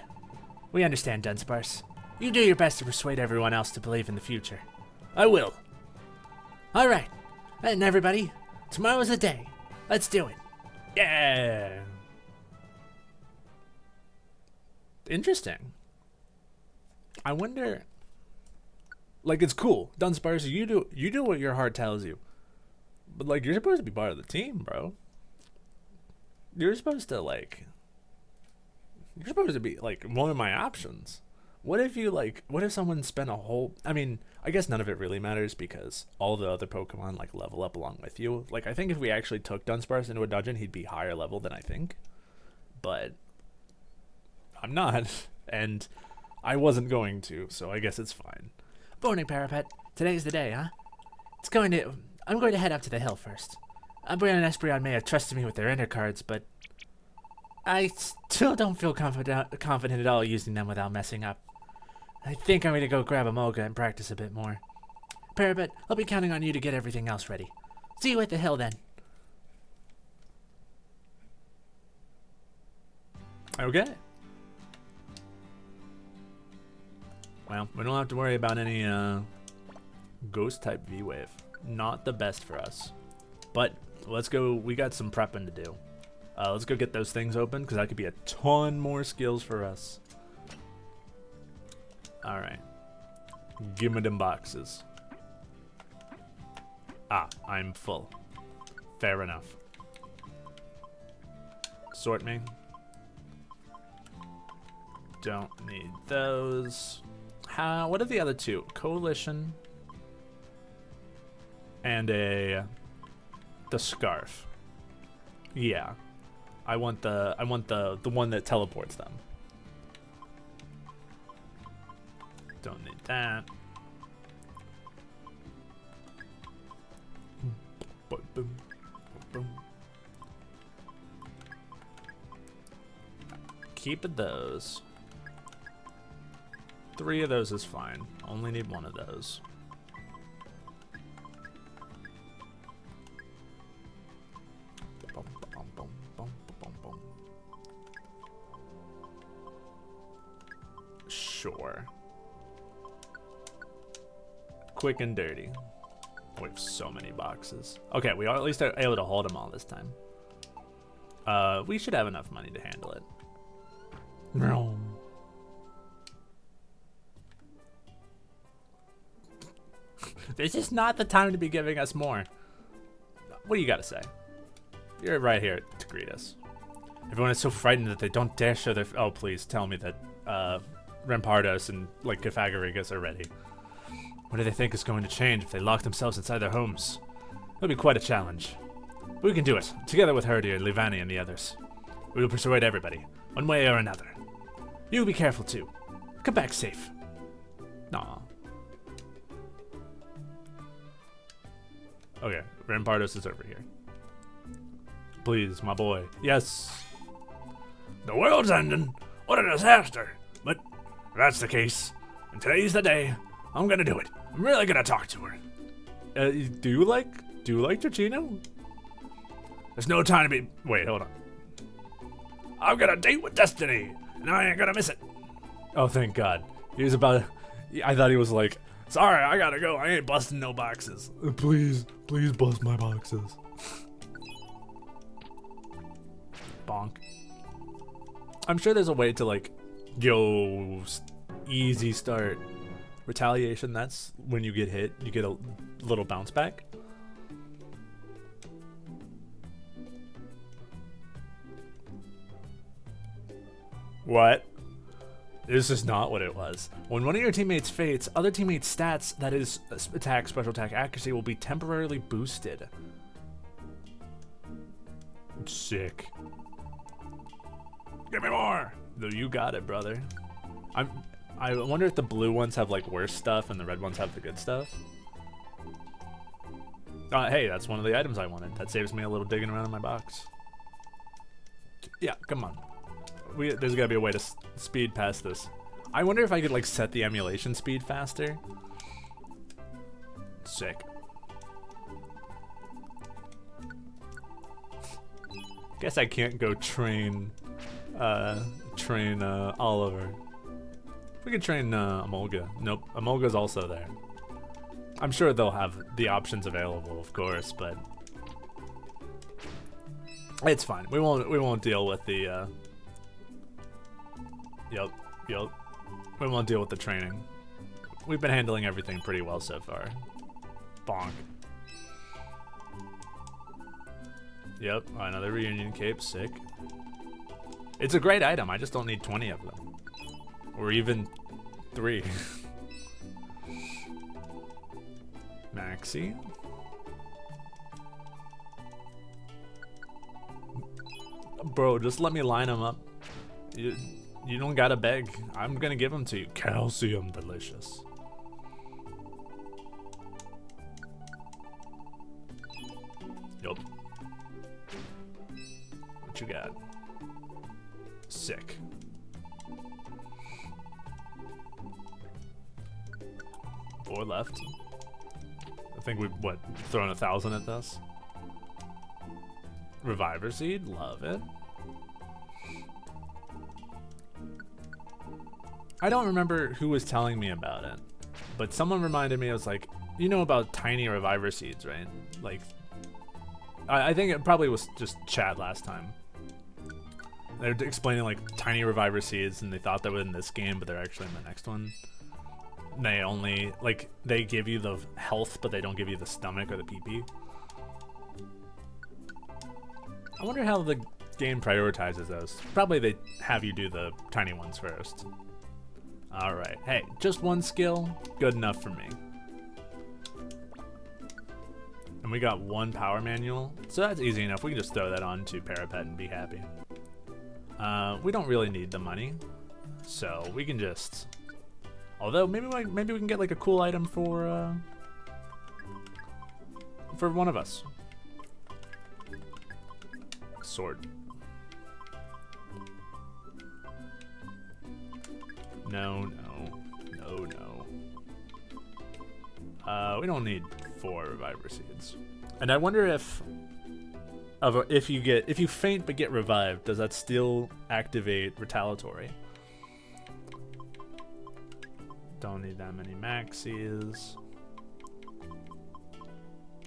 We understand, Dunsparce. You do your best to persuade everyone else to believe in the future. I will. Alright. And everybody, tomorrow's the day. Let's do it. Yeah! Interesting. I wonder... Like, it's cool. Dunsparce, you do what your heart tells you. But, like, you're supposed to be part of the team, bro. You're supposed to, like... You're supposed to be, like, one of my options. What if you, like... What if someone spent a whole... I mean, I guess none of it really matters because all the other Pokemon, like, level up along with you. Like, I think if we actually took Dunsparce into a dungeon, he'd be higher level than I think. But... I'm not. And I wasn't going to, so I guess it's fine. Morning, PaperWatt. Today's the day, huh? I'm going to head up to the hill first. Umbreon and Espeon may have trusted me with their inner cards, but I still don't feel confident at all using them without messing up. I think I'm going to go grab Emolga and practice a bit more. PaperWatt, I'll be counting on you to get everything else ready. See you at the hill then. Okay. Well, we don't have to worry about any ghost-type V-Wave. Not the best for us. But let's go. We got some prepping to do. Let's go get those things open, because that could be a ton more skills for us. Alright. Give me them boxes. Ah, I'm full. Fair enough. Sort me. Don't need those. What are the other two? Coalition and the scarf. Yeah, I want the one that teleports them. Don't need that. Boom, boom, boom. Keep those. 3 of those is fine. Only need 1 of those. Boom, boom, boom, boom, boom, boom. Sure. Quick and dirty. We have so many boxes. Okay, we are at least able to hold them all this time. We should have enough money to handle it. No. This is not the time to be giving us more. What do you got to say? You're right here to greet us. Everyone is so frightened that they don't dare show their... Oh, please tell me that Rampardos and like Pythagoras are ready. What do they think is going to change if they lock themselves inside their homes? It'll be quite a challenge. But we can do it, together with Herdier, Livani, and the others. We will persuade everybody, one way or another. You be careful too. Come back safe. Aw. Okay, Rampardos is over here. Please, my boy. Yes. The world's ending. What a disaster. But if that's the case, and today's the day, I'm gonna do it. I'm really gonna talk to her. Do you like Ticino? There's no time to be. Wait, hold on. I've got a date with Destiny, and I ain't gonna miss it. Oh, thank God. He was about. I thought he was like, sorry, I gotta go. I ain't busting no boxes. Please bust my boxes. Bonk. I'm sure there's a way to like, easy start. Retaliation, that's when you get hit, you get a little bounce back. What? This is not what it was. When one of your teammates faints, other teammates' stats, that is attack, special attack, accuracy, will be temporarily boosted. Sick. Give me more. You got it, brother. I wonder if the blue ones have like worse stuff and the red ones have the good stuff. Hey, that's one of the items I wanted. That saves me a little digging around in my box. Yeah, come on. There's gotta be a way to speed past this. I wonder if I could like set the emulation speed faster. Sick. Guess I can't go train Oliver. We could train Emolga. Nope, Emolga's also there. I'm sure they'll have the options available, of course, but it's fine. We won't deal with the Yep. We won't deal with the training. We've been handling everything pretty well so far. Bonk. Yep, another reunion cape, sick. It's a great item, I just don't need 20 of them. Or even 3. Maxi. Bro, just let me line them up. You don't gotta beg. I'm gonna give them to you. Calcium delicious. Yup. What you got? Sick. Four left. I think we've, thrown 1,000 at this? Reviver Seed, love it. I don't remember who was telling me about it, but someone reminded me. I was like, you know about tiny reviver seeds, right? Like, I think it probably was just chat last time. They were explaining like tiny reviver seeds, and they thought they were in this game, but they're actually in the next one. And they only, like, they give you the health, but they don't give you the stomach or the PP. I wonder how the game prioritizes those. Probably they have you do the tiny ones first. Alright, hey, just one skill, good enough for me. And we got one power manual, so that's easy enough. We can just throw that on to PaperWatt and be happy. We don't really need the money, so we can just... Although, maybe we can get like a cool item for one of us. Sword. No. We don't need 4 reviver seeds. And I wonder if you faint but get revived, does that still activate retaliatory? Don't need that many maxis.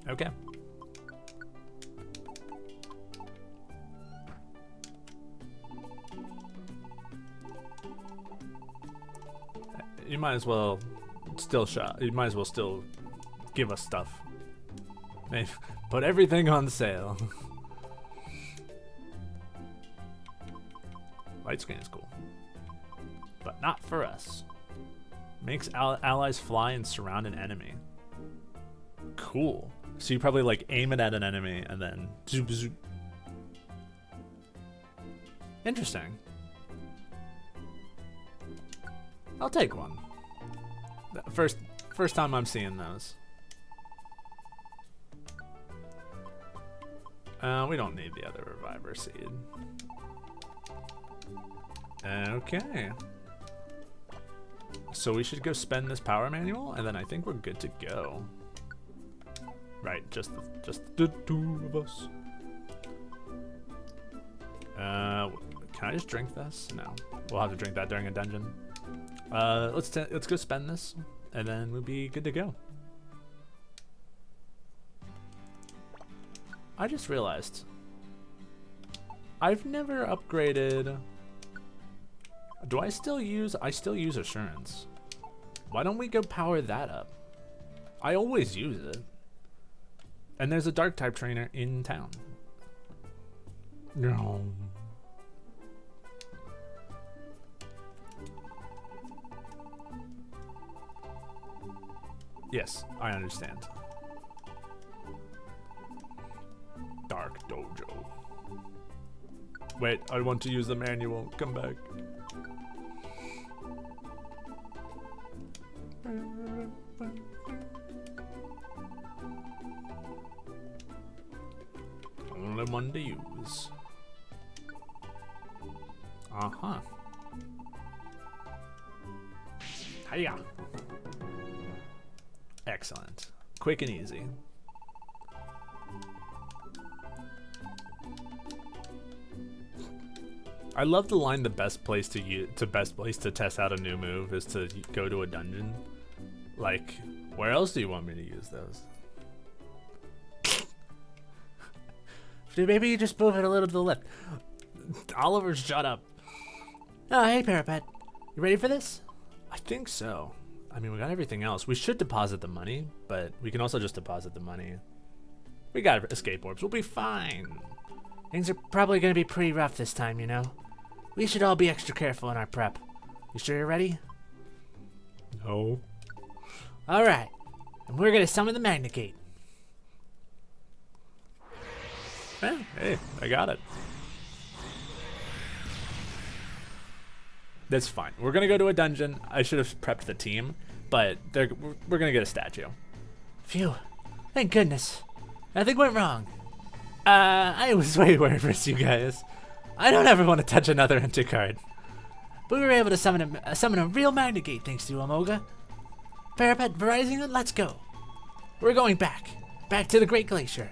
Okay. You might as well still give us stuff. Maybe put everything on sale. Light screen is cool, but not for us. Makes allies fly and surround an enemy. Cool. So you probably like aim it at an enemy and then zoop zoop. Interesting. I'll take one. First time I'm seeing those. We don't need the other reviver seed. Okay. So we should go spend this power manual, and then I think we're good to go. Right, just the two of us. Can I just drink this? No, we'll have to drink that during a dungeon. Let's go spend this, and then we'll be good to go. I just realized I've never upgraded. Do I still use? I still use assurance. Why don't we go power that up? I always use it. And there's a dark type trainer in town. No. Yes, I understand. Dark Dojo. Wait, I want to use the manual. Come back. Only one to use. Uh-huh. Hiya. Excellent. Quick and easy. I love the line, the best place to test out a new move is to go to a dungeon. Like, where else do you want me to use those? Maybe you just move it a little to the left. Oliver, shut up. Oh, hey, PaperWatt. You ready for this? I think so. I mean, we got everything else. We should deposit the money, but we can also just deposit the money. We got escape orbs. We'll be fine. Things are probably going to be pretty rough this time, you know. We should all be extra careful in our prep. You sure you're ready? No. All right. And we're going to summon the Magnet Gate. Hey, I got it. That's fine. We're going to go to a dungeon. I should have prepped the team, but we're going to get a statue. Phew. Thank goodness. Nothing went wrong. I was way worried for you guys. I don't ever want to touch another empty card. But we were able to summon a real Magnet Gate thanks to Emolga. PaperWatt, Verizion, let's go. We're going back to the Great Glacier.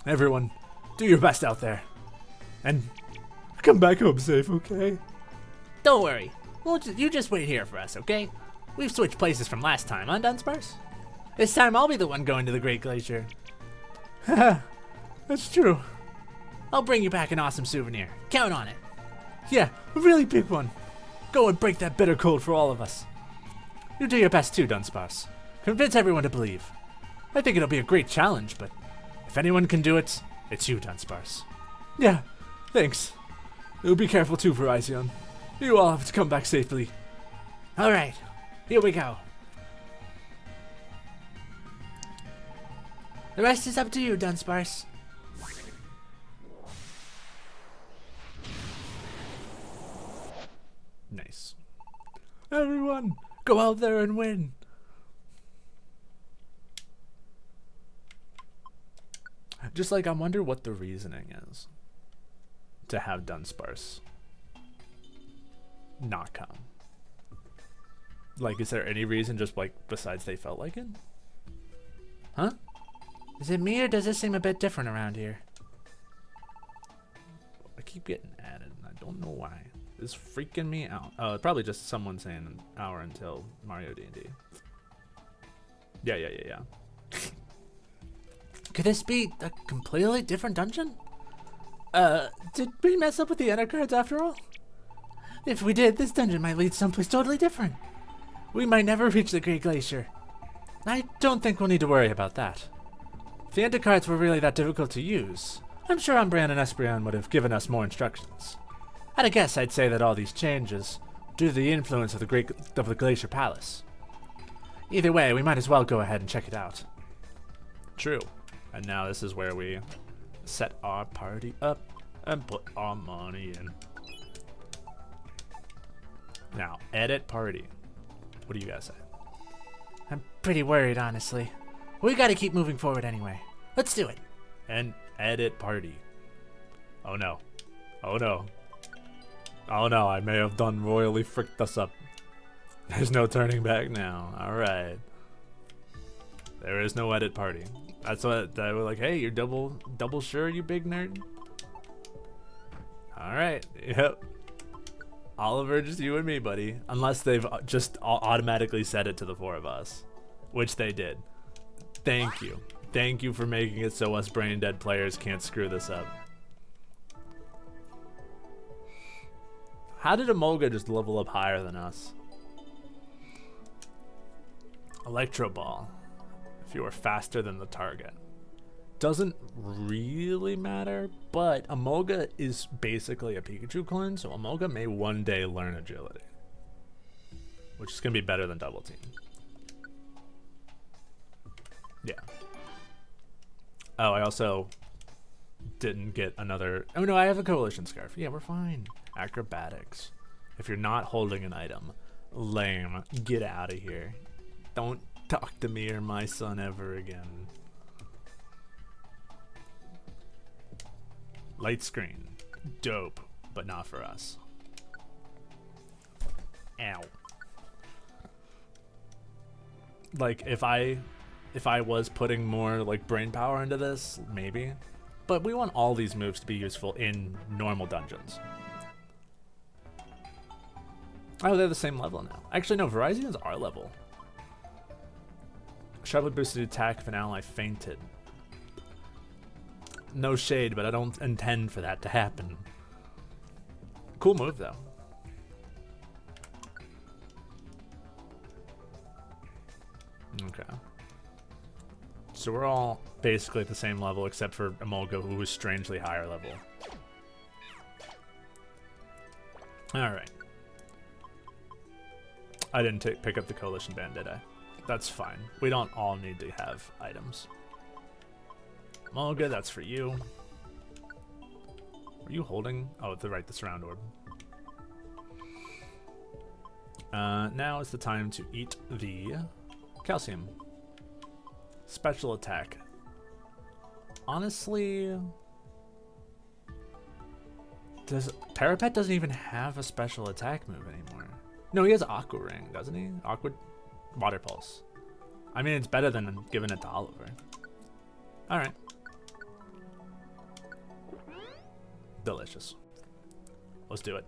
Everyone, do your best out there. And come back home safe, okay? Don't worry. You just wait here for us, okay? We've switched places from last time, huh, Dunsparce? This time I'll be the one going to the Great Glacier. Haha, that's true. I'll bring you back an awesome souvenir. Count on it. Yeah, a really big one. Go and break that bitter cold for all of us. You do your best too, Dunsparce. Convince everyone to believe. I think it'll be a great challenge, but if anyone can do it, it's you, Dunsparce. Yeah, thanks. You'll be careful too, Verizion. You all have to come back safely. Alright, here we go. The rest is up to you, Dunsparce. Nice. Everyone, go out there and win. Just like, I wonder what the reasoning is to have Dunsparce not come. Like, is there any reason just like besides they felt like it? Huh? Is it me or does this seem a bit different around here? I keep getting added and I don't know why. It's freaking me out. Oh, probably just someone saying an hour until Mario D&D. Yeah. Could this be a completely different dungeon? Did we mess up with the enter cards after all? If we did, this dungeon might lead someplace totally different. We might never reach the Great Glacier. I don't think we'll need to worry about that. If the enter cards were really that difficult to use, I'm sure Umbreon and Espeon would have given us more instructions. At a guess, I'd say that all these changes due to the influence of the Glacier Palace. Either way, we might as well go ahead and check it out. True. And now this is where we set our party up and put our money in. Now, edit party. What do you guys say? I'm pretty worried, honestly. We gotta keep moving forward anyway. Let's do it. And edit party. Oh no. Oh no. Oh no, I may have done royally fricked us up. There's no turning back now. Alright. There is no edit party. That's what they were like, hey, you're double sure, you big nerd? Alright, yep. Oliver, just you and me, buddy. Unless they've just automatically said it to the 4 of us. Which they did. Thank you. Thank you for making it so us brain dead players can't screw this up. How did Emolga just level up higher than us? Electro Ball. If you are faster than the target. Doesn't really matter, but Emolga is basically a Pikachu clone, so Emolga may one day learn agility. Which is going to be better than Double Team. Yeah. Oh, I also didn't get another... Oh no, I have a Coalition Scarf. Yeah, we're fine. Acrobatics. If you're not holding an item, lame. Get out of here. Don't talk to me or my son ever again. Light screen. Dope, but not for us. Ow. Like, if I was putting more like brain power into this, maybe. But we want all these moves to be useful in normal dungeons. Oh, they're the same level now. Actually, no, Verizion's our level. Sharply boosted attack if an ally fainted. No shade, but I don't intend for that to happen. Cool move, though. Okay. So we're all basically at the same level, except for Emolga, who was strangely higher level. Alright. I didn't pick up the Coalition Band, did I? That's fine. We don't all need to have items. Emolga, that's for you. Are you holding? Oh, the surround orb. Now is the time to eat the calcium. Special attack. Honestly, PaperWatt doesn't even have a special attack move anymore. No, he has Aqua Ring, doesn't he? Water Pulse. I mean, it's better than giving it to Oliver. Alright. Delicious. Let's do it.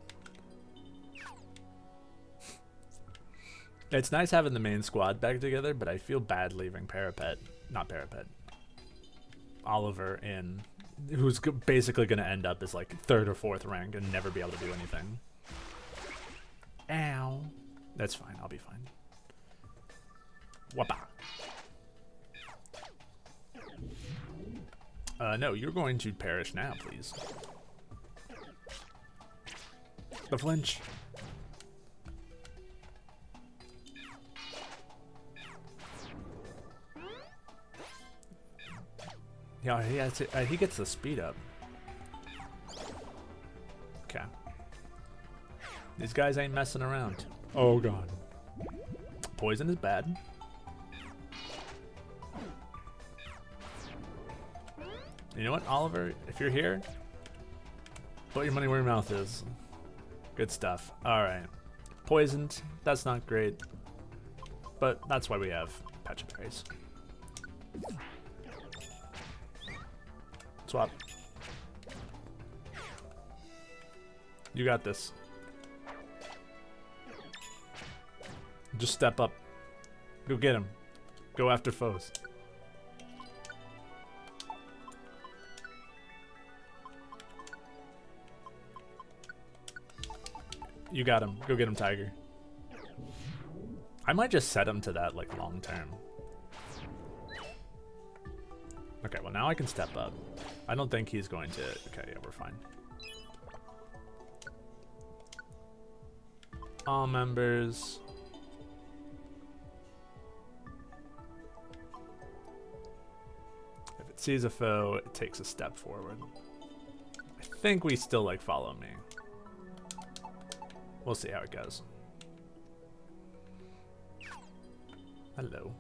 It's nice having the main squad back together, but I feel bad leaving Oliver in, who's basically going to end up as like 3rd or 4th rank and never be able to do anything. Ow. That's fine, I'll be fine. Whoppa. No, you're going to perish now, please. The flinch. Yeah, he gets the speed up. Okay. These guys ain't messing around. Oh god. Poison is bad. You know what, Oliver? If you're here, put your money where your mouth is. Good stuff. Alright. Poisoned. That's not great. But that's why we have Petrifies. Swap. You got this. Just step up. Go get him. Go after foes. You got him. Go get him, Tiger. I might just set him to that, like, long term. Okay, well, now I can step up. I don't think he's going to... Okay, yeah, we're fine. All members... If it sees a foe, it takes a step forward. I think we still, like, follow me. We'll see how it goes. Hello.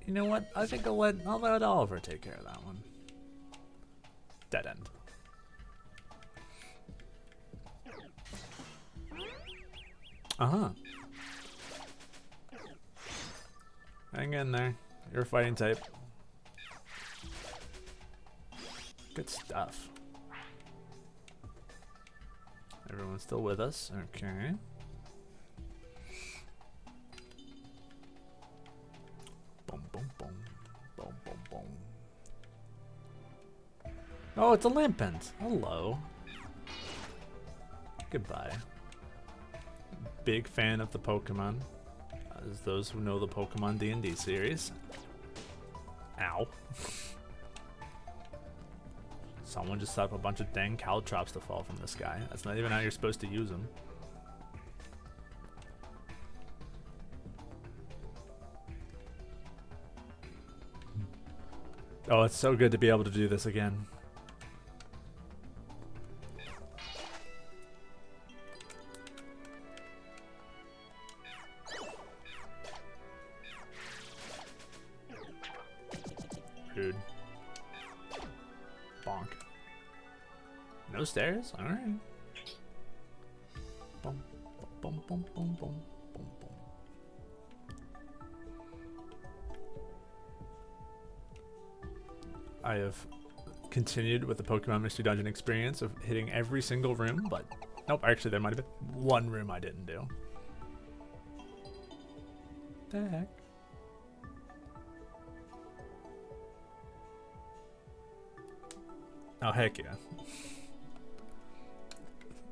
You know what? I think I'll let Oliver take care of that one. Dead end. Uh-huh. Hang in there. You're a fighting type. Good stuff. Everyone's still with us. Okay. Boom, boom, boom. Boom, boom, boom. Oh, it's a Lampent. Hello. Goodbye. Big fan of the Pokemon. As those who know the Pokemon D&D series. Ow. Someone just set up a bunch of dang caltrops to fall from the sky. That's not even how you're supposed to use them. Oh, it's so good to be able to do this again. Rude. Bonk. No stairs? Alright. Boom, boom, boom, boom, boom, boom, boom. I have continued with the Pokemon Mystery Dungeon experience of hitting every single room, but nope, actually there might have been one room I didn't do. The heck? Oh, heck yeah.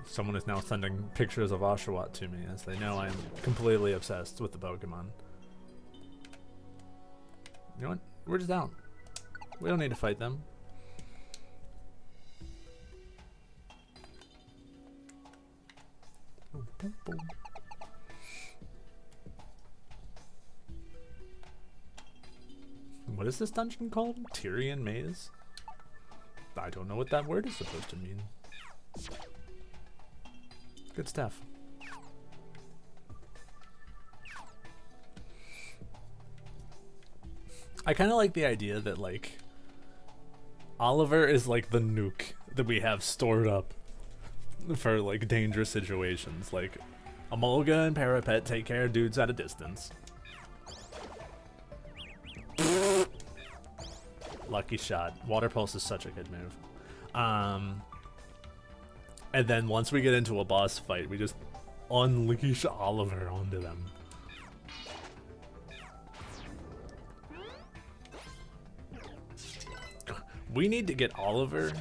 Someone is now sending pictures of Oshawott to me as they know I am completely obsessed with the Pokemon. You know what? We're just out. We don't need to fight them. Boom, boom, boom. What is this dungeon called? Tyrian Maze? I don't know what that word is supposed to mean. Good stuff. I kind of like the idea that, like, Oliver is like the nuke that we have stored up for, like, dangerous situations. Like, Emolga and PaperWatt take care of dudes at a distance. Lucky shot. Water Pulse is such a good move. And then once we get into a boss fight, we just unleash Oliver onto them. We need to get Oliver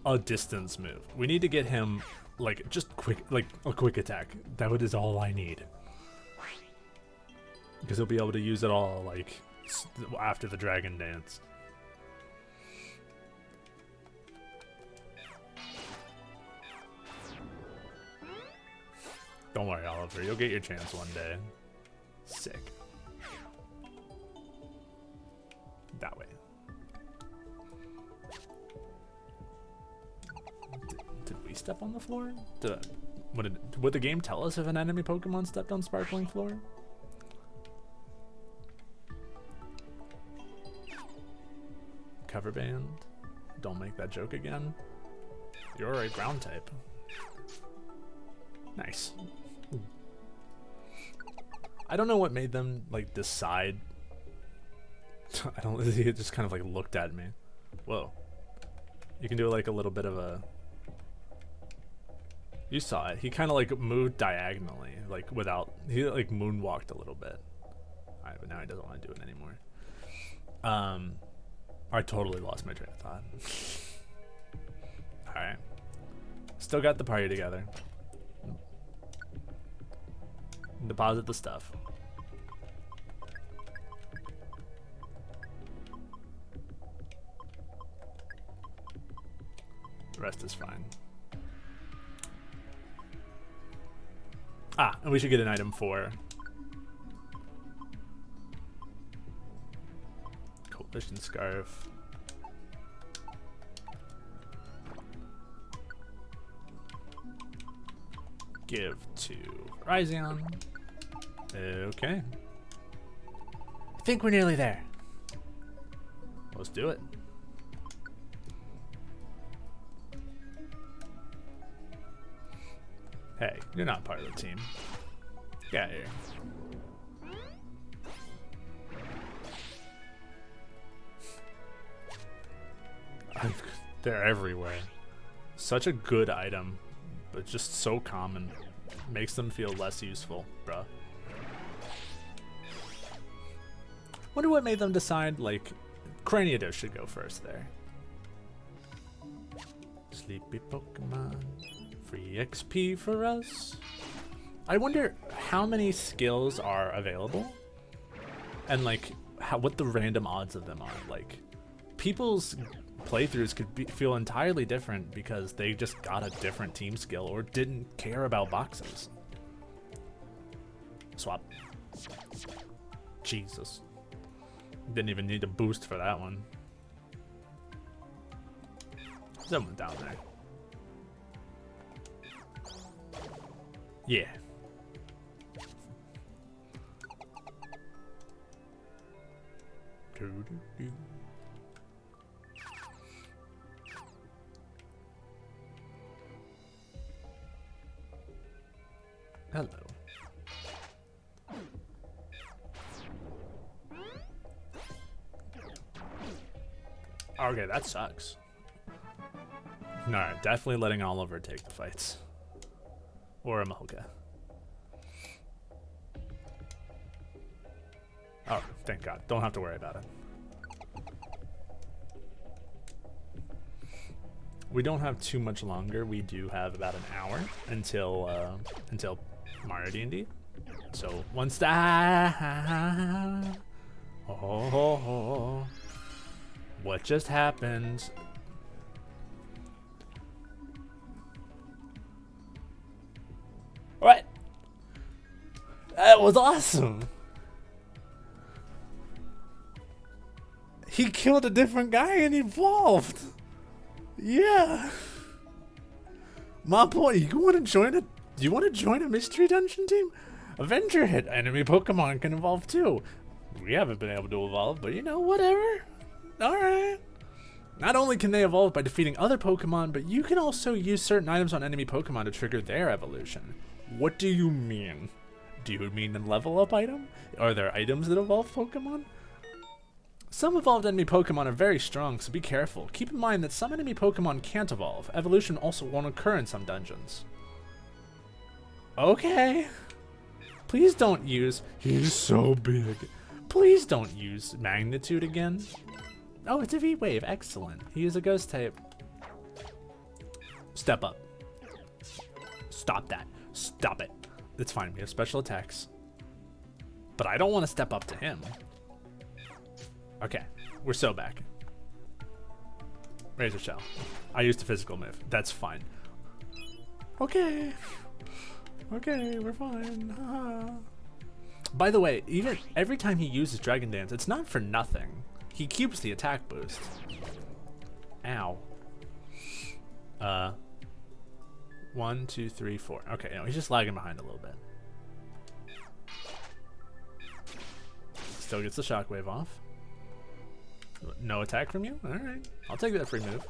a distance move. We need to get him, like, just quick, like a quick attack. That is all I need. Because he'll be able to use it all, like, after the Dragon Dance. Don't worry, Oliver. You'll get your chance one day. Sick. That way. Did we step on the floor? Would the game tell us if an enemy Pokemon stepped on sparkling floor? Cover band. Don't make that joke again. You're a ground type. Nice. I don't know what made them, like, decide. I don't. He just kind of, like, looked at me. Whoa. You can do, like, a little bit of a. You saw it. He kind of, like, moved diagonally, like, without. He, like, moonwalked a little bit. Alright, but now he doesn't want to do it anymore. I totally lost my train of thought. Alright. Still got the party together. Deposit the stuff. The rest is fine. Ah, and we should get an item for Coalition Scarf. Give to Verizion. Okay. think we're nearly there. Let's do it. Hey, you're not part of the team. Get out of here. They're everywhere. Such a good item, but just so common. Makes them feel less useful, bruh. Wonder what made them decide, like, Craniados should go first there. Sleepy Pokemon. Free XP for us. I wonder how many skills are available. And, like, what the random odds of them are. Like, people's playthroughs could feel entirely different because they just got a different team skill or didn't care about boxes. Swap. Jesus. Didn't even need a boost for that one. Someone down there. Yeah. Hello. Okay, that sucks. Alright, definitely letting Oliver take the fights. Or Emolga. Oh, thank God. Don't have to worry about it. We don't have too much longer. We do have about an hour until Mario D&D. So once that, what just happened? What? That was awesome. He killed a different guy and evolved. Yeah. My boy, you want to join a? Do you want to join a mystery dungeon team? Avenger hit enemy Pokemon can evolve too. We haven't been able to evolve, but you know, whatever. All right. Not only can they evolve by defeating other Pokemon, but you can also use certain items on enemy Pokemon to trigger their evolution. What do you mean? Do you mean a level up item? Are there items that evolve Pokemon? Some evolved enemy Pokemon are very strong, so be careful. Keep in mind that some enemy Pokemon can't evolve. Evolution also won't occur in some dungeons. Okay. Please don't use... He's so big. Please don't use Magnitude again. Oh, it's a V-Wave. Excellent. He is a ghost type. Step up. Stop that. Stop it. It's fine. We have special attacks. But I don't want to step up to him. Okay, we're so back. Razor Shell. I used a physical move. That's fine. Okay. Okay, we're fine. By the way, even every time he uses Dragon Dance, it's not for nothing. He keeps the attack boost. Ow. 1, 2, 3, 4. Okay, no, he's just lagging behind a little bit. Still gets the shockwave off. No attack from you? Alright. I'll take that free move.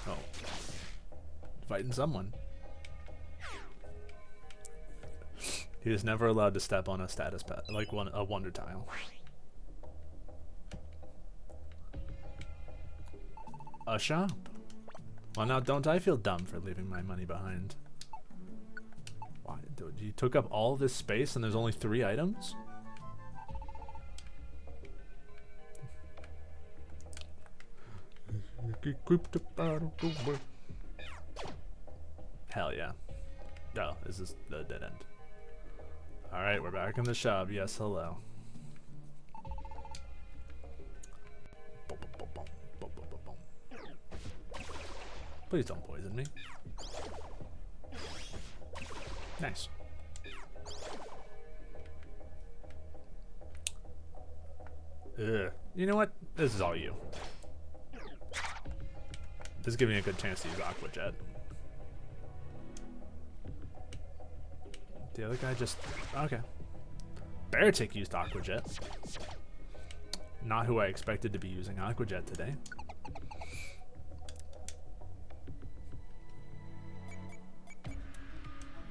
Oh. Fighting someone. He is never allowed to step on a status pad, like a wonder tile. A shop. Well, now don't I feel dumb for leaving my money behind? Why? Dude, you took up all this space and there's only 3 items? Hell yeah. Oh, this is the dead end. Alright, we're back in the shop. Yes, hello. Please don't poison me. Nice. Ugh. You know what? This is all you. This is giving me a good chance to use Aqua Jet. The other guy just... Okay. Beartick used Aqua Jet. Not who I expected to be using Aqua Jet today.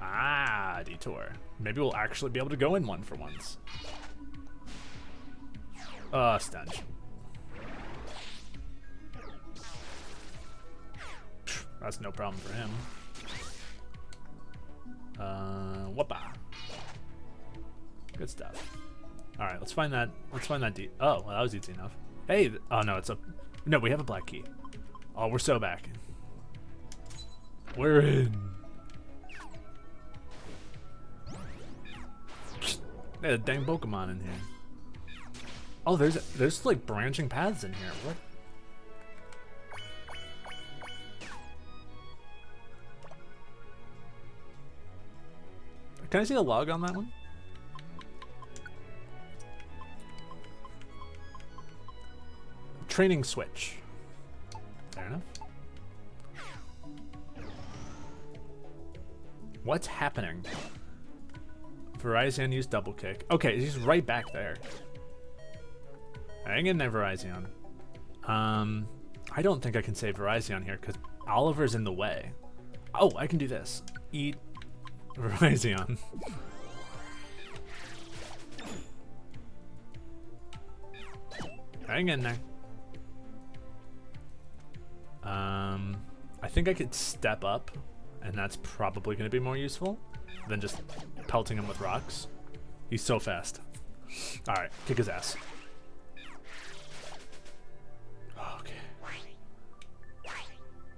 Ah, detour. Maybe we'll actually be able to go in one for once. Stench. That's no problem for him. Whoopa. Good stuff. All right, let's find that. Let's find that. Oh, well, that was easy enough. Hey, oh no, it's a. No, we have a black key. Oh, we're so back. We're in. There's a dang Pokemon in here. Oh, there's like branching paths in here. What? Can I see a log on that one? Training switch. Fair enough. What's happening? Verizion used double kick. Okay, he's right back there. Hang in there, Verizion. I don't think I can save Verizion here because Oliver's in the way. Oh, I can do this. Eat Verizion. Hang in there. I think I could step up, and that's probably going to be more useful than just pelting him with rocks. He's so fast. All right, kick his ass. Okay.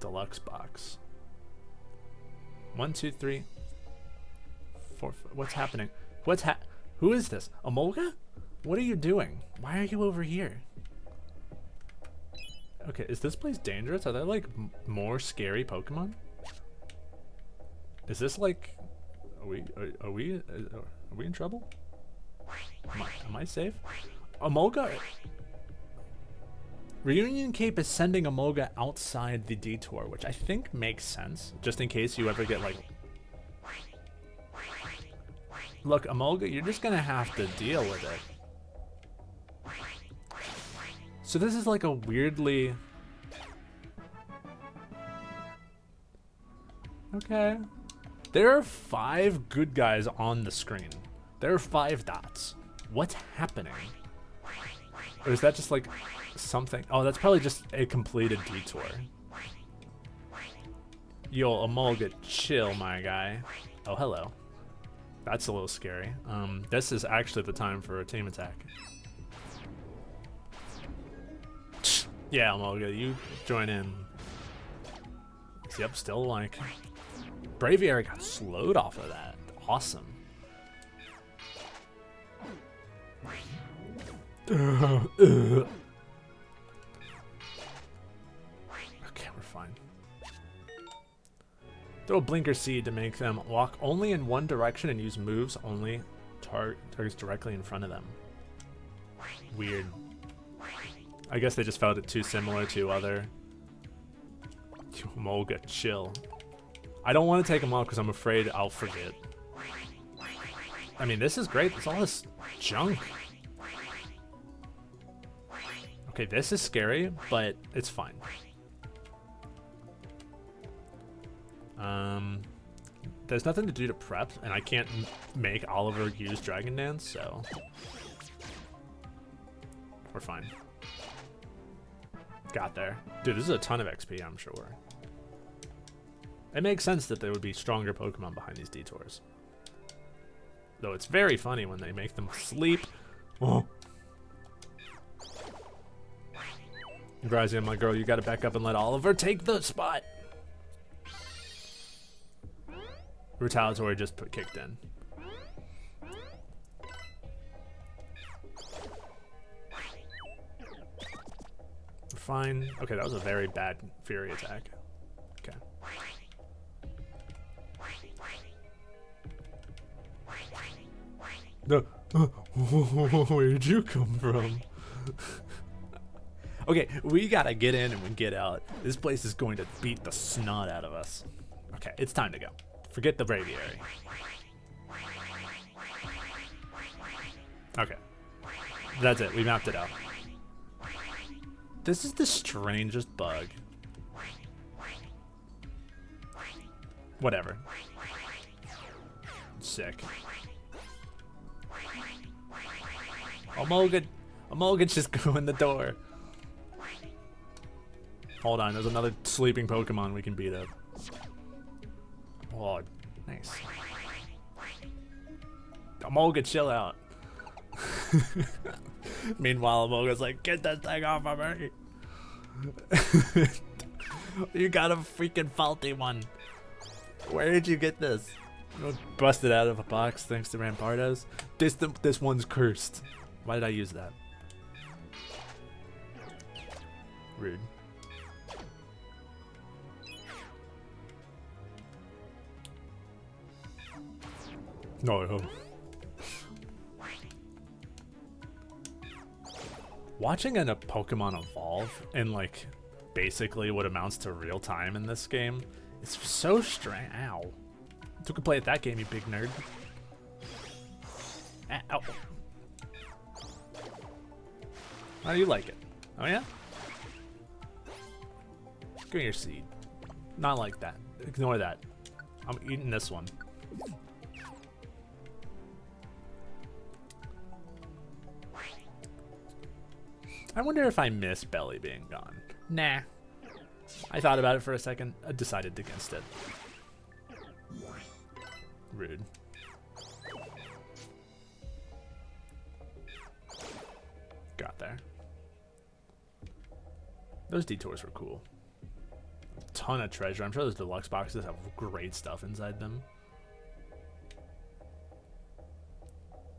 Deluxe box. 1, 2, 3, 4. What's happening? Who is this? Emolga? What are you doing? Why are you over here? Okay, is this place dangerous? Are there like more scary Pokemon? Is this like? Are we in trouble? Am I safe? Emolga. Reunion Cape is sending Emolga outside the detour, which I think makes sense, just in case you ever get like. Look, Emolga, you're just gonna have to deal with it. So this is like a weirdly... Okay. There are 5 good guys on the screen. There are 5 dots. What's happening? Or is that just like something? Oh, that's probably just a completed detour. Yo, Emolga, chill, my guy. Oh, hello. That's a little scary. This is actually the time for a team attack. Yeah, Emolga, you join in. Yep, still like. Braviary got slowed off of that. Awesome. Okay, we're fine. Throw a Blinker Seed to make them walk only in one direction and use moves only targets directly in front of them. Weird. I guess they just felt it too similar to other. Emolga, chill. I don't want to take them off because I'm afraid I'll forget. I mean, this is great. It's all this junk. Okay, this is scary, but it's fine. There's nothing to do to prep, and I can't make Oliver use Dragon Dance, so we're fine. Got there. Dude, this is a ton of XP, I'm sure. It makes sense that there would be stronger Pokemon behind these detours. Though it's very funny when they make them sleep. Oh. Verizion, my girl, you gotta back up and let Oliver take the spot. Retaliatory just kicked in. Fine. Okay, that was a very bad Fury attack. Okay. No. Where'd you come from? Okay, we gotta get in and we get out. This place is going to beat the snot out of us. Okay, it's time to go. Forget the Braviary. Okay. That's it. We mapped it out. This is the strangest bug. Whatever. Sick. Emolga just go in the door. Hold on, there's another sleeping Pokemon we can beat up. Oh, nice. Emolga, chill out. Meanwhile, Emolga's like, get that thing off of me. You got a freaking faulty one. Where did you get this? Busted out of a box thanks to Rampardos. This one's cursed. Why did I use that? Rude. No. Watching a Pokemon evolve in like basically what amounts to real time in this game, it's so strange. Ow. You can play at that game, you big nerd. Ow. How do you like it? Oh yeah? Give me your seed. Not like that. Ignore that. I'm eating this one. I wonder if I miss Belly being gone. Nah. I thought about it for a second. I decided against it. Rude. Got there. Those detours were cool. A ton of treasure. I'm sure those deluxe boxes have great stuff inside them.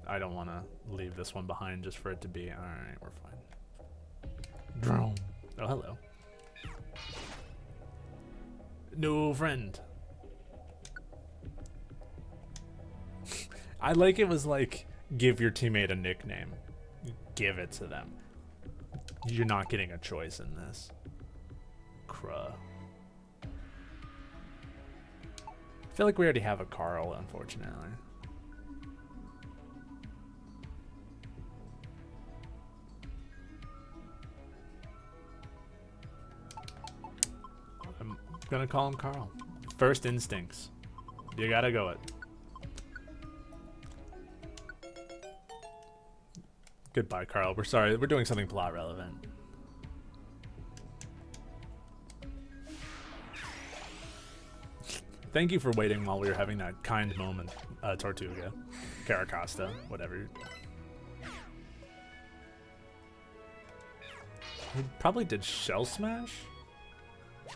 I don't want to leave this one behind just for it to be. Alright, we're fine. Drone. Oh, hello. New friend. I like it was like, give your teammate a nickname. Give it to them. You're not getting a choice in this. Cruh. I feel like we already have a Carl, unfortunately. I'm gonna call him Carl. First instincts. You gotta go it. Goodbye, Carl. We're sorry. We're doing something plot relevant. Thank you for waiting while we were having that kind moment, Tortuga. Caracosta, whatever. We probably did Shell Smash?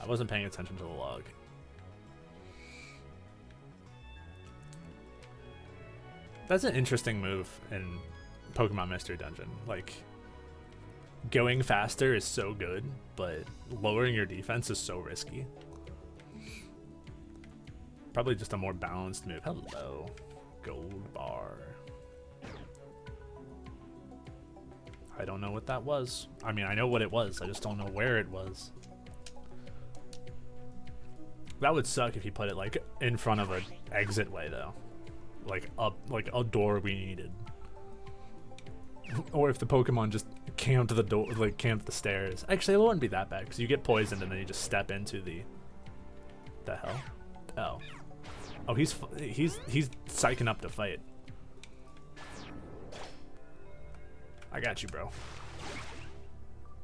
I wasn't paying attention to the log. That's an interesting move in Pokemon Mystery Dungeon. Like, going faster is so good, but lowering your defense is so risky. Probably just a more balanced move. Hello. Gold bar. I don't know what that was. I mean, I know what it was. I just don't know where it was. That would suck if you put it like in front of an exit way though. Like a door we needed. Or if the Pokemon just camped the door, like camped the stairs. Actually, it wouldn't be that bad because you get poisoned and then you just step into the hell? Oh. Oh, he's psyching up to fight. I got you, bro.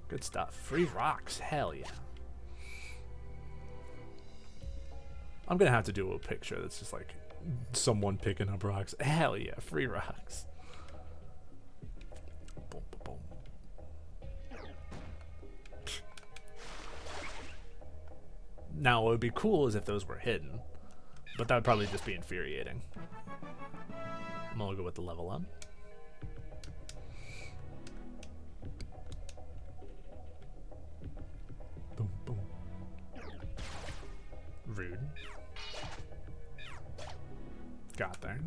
Good stuff. Free rocks. Hell yeah. I'm gonna have to do a picture that's just like someone picking up rocks. Hell yeah, free rocks. Boom, boom, boom. Now, what would be cool is if those were hidden, but that would probably just be infuriating. I'm gonna go with the level up. Boom, boom. Rude. Got there.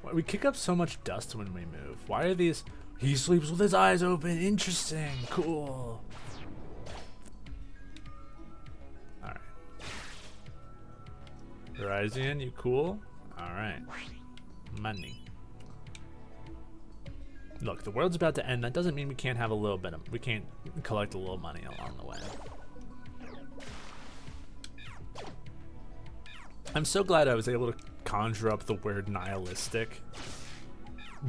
Why we kick up so much dust when we move? Why are these? He sleeps with his eyes open. Interesting. Cool. Alright. Verizion, you cool? Alright. Money. Look, the world's about to end. That doesn't mean we can't have a little bit of... We can't collect a little money along the way. I'm so glad I was able to conjure up the word nihilistic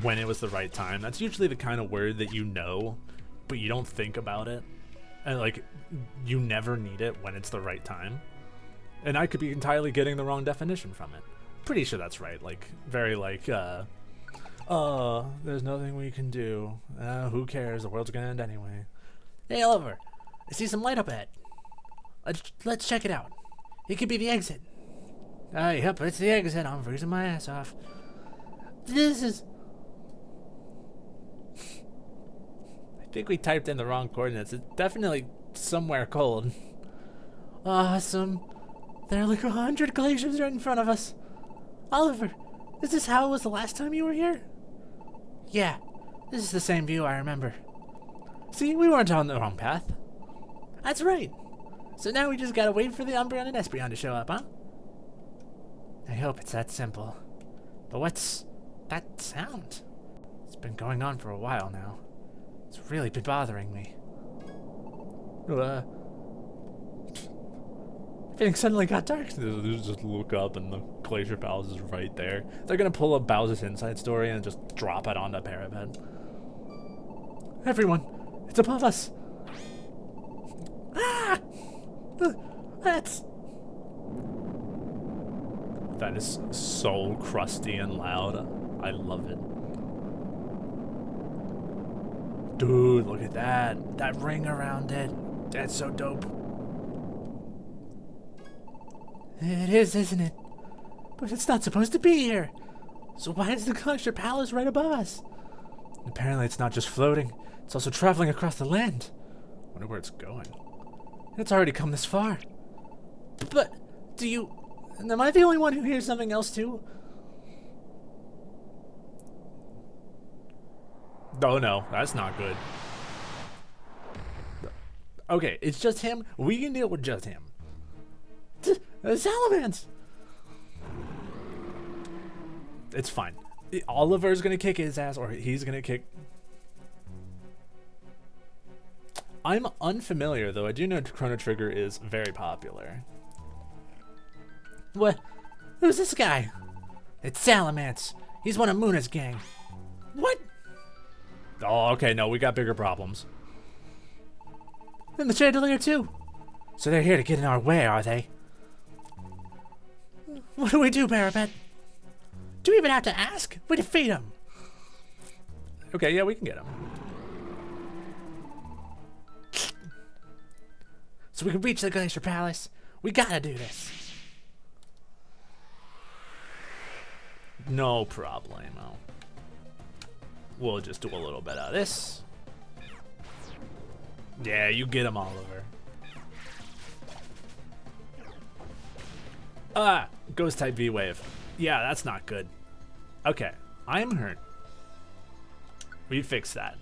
when it was the right time. That's usually the kind of word that you know, but you don't think about it. And, like, you never need it when it's the right time. And I could be entirely getting the wrong definition from it. Pretty sure that's right. Like, very like, oh, there's nothing we can do. Who cares? The world's gonna end anyway. Hey, Oliver, I see some light up ahead. Let's check it out. It could be the exit. Yep, it's the exit. I'm freezing my ass off. This is... I think we typed in the wrong coordinates. It's definitely somewhere cold. Awesome. There are like 100 glaciers right in front of us. Oliver, is this how it was the last time you were here? Yeah, this is the same view I remember. See, we weren't on the wrong path. That's right. So now we just gotta wait for the Umbreon and Espeon to show up, huh? I hope it's that simple. But what's that sound? It's been going on for a while now. It's really been bothering me. Everything suddenly got dark. Just look up and the Glacier Palace is right there. They're gonna pull up Bowser's Inside Story and just drop it onto PaperWatt. Everyone, it's above us. Ah! That is so crusty and loud. I love it. Dude, look at that. That ring around it. That's so dope. It is, isn't it? But it's not supposed to be here. So why is the Glacier Palace right above us? Apparently it's not just floating. It's also traveling across the land. Wonder where it's going. It's already come this far. But do you... Am I the only one who hears something else too? Oh no, that's not good. Okay, it's just him. We can deal with just him. Salamence! It's fine. Oliver's gonna kick his ass, or he's gonna kick... I'm unfamiliar, though. I do know Chrono Trigger is very popular. What? Who's this guy? It's Salamence. He's one of Muna's gang. What? Oh, okay, no, we got bigger problems. And the Chandelier, too. So they're here to get in our way, are they? What do we do, PaperWatt? Do we even have to ask? We defeat him. Okay, yeah, we can get him. So we can reach the Glacier Palace. We gotta do this. No problemo. We'll just do a little bit of this. Yeah, you get him, Oliver. Ghost type V-Wave. Yeah, that's not good. Okay, I'm hurt. We fixed that.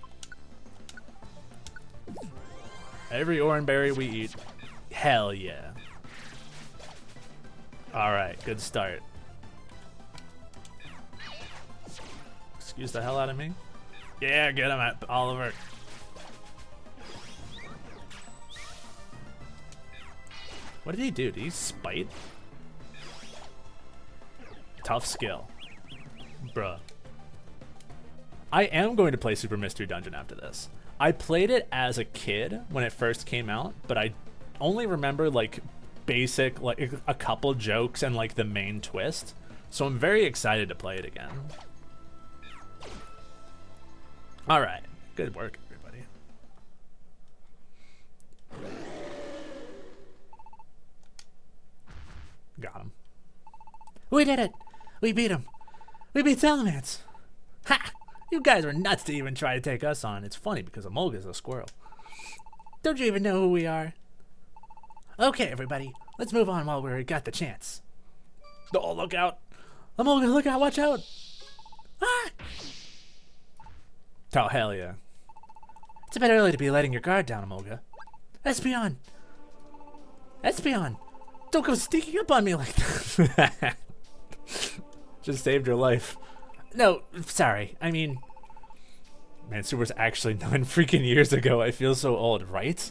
Every orange berry we eat. Hell yeah. Alright, good start. Excuse the hell out of me. Yeah, get him at Oliver. What did he do? Did he spite? Tough skill. Bruh. I am going to play Super Mystery Dungeon after this. I played it as a kid when it first came out, but I only remember like basic, like a couple jokes and like the main twist. So I'm very excited to play it again. All right, good work, everybody. Got him. We did it. We beat him. We beat Salamence. Ha! You guys are nuts to even try to take us on. It's funny because Emolga's a squirrel. Don't you even know who we are? Okay, everybody. Let's move on while we got the chance. Oh, look out. Emolga, look out. Watch out. Ah! Oh, hell yeah. It's a bit early to be letting your guard down, Emolga. Espeon! Espeon! Don't go sneaking up on me like that. Just saved your life. No, sorry. I mean, Man, Super's actually 9 freaking years ago. I feel so old, right?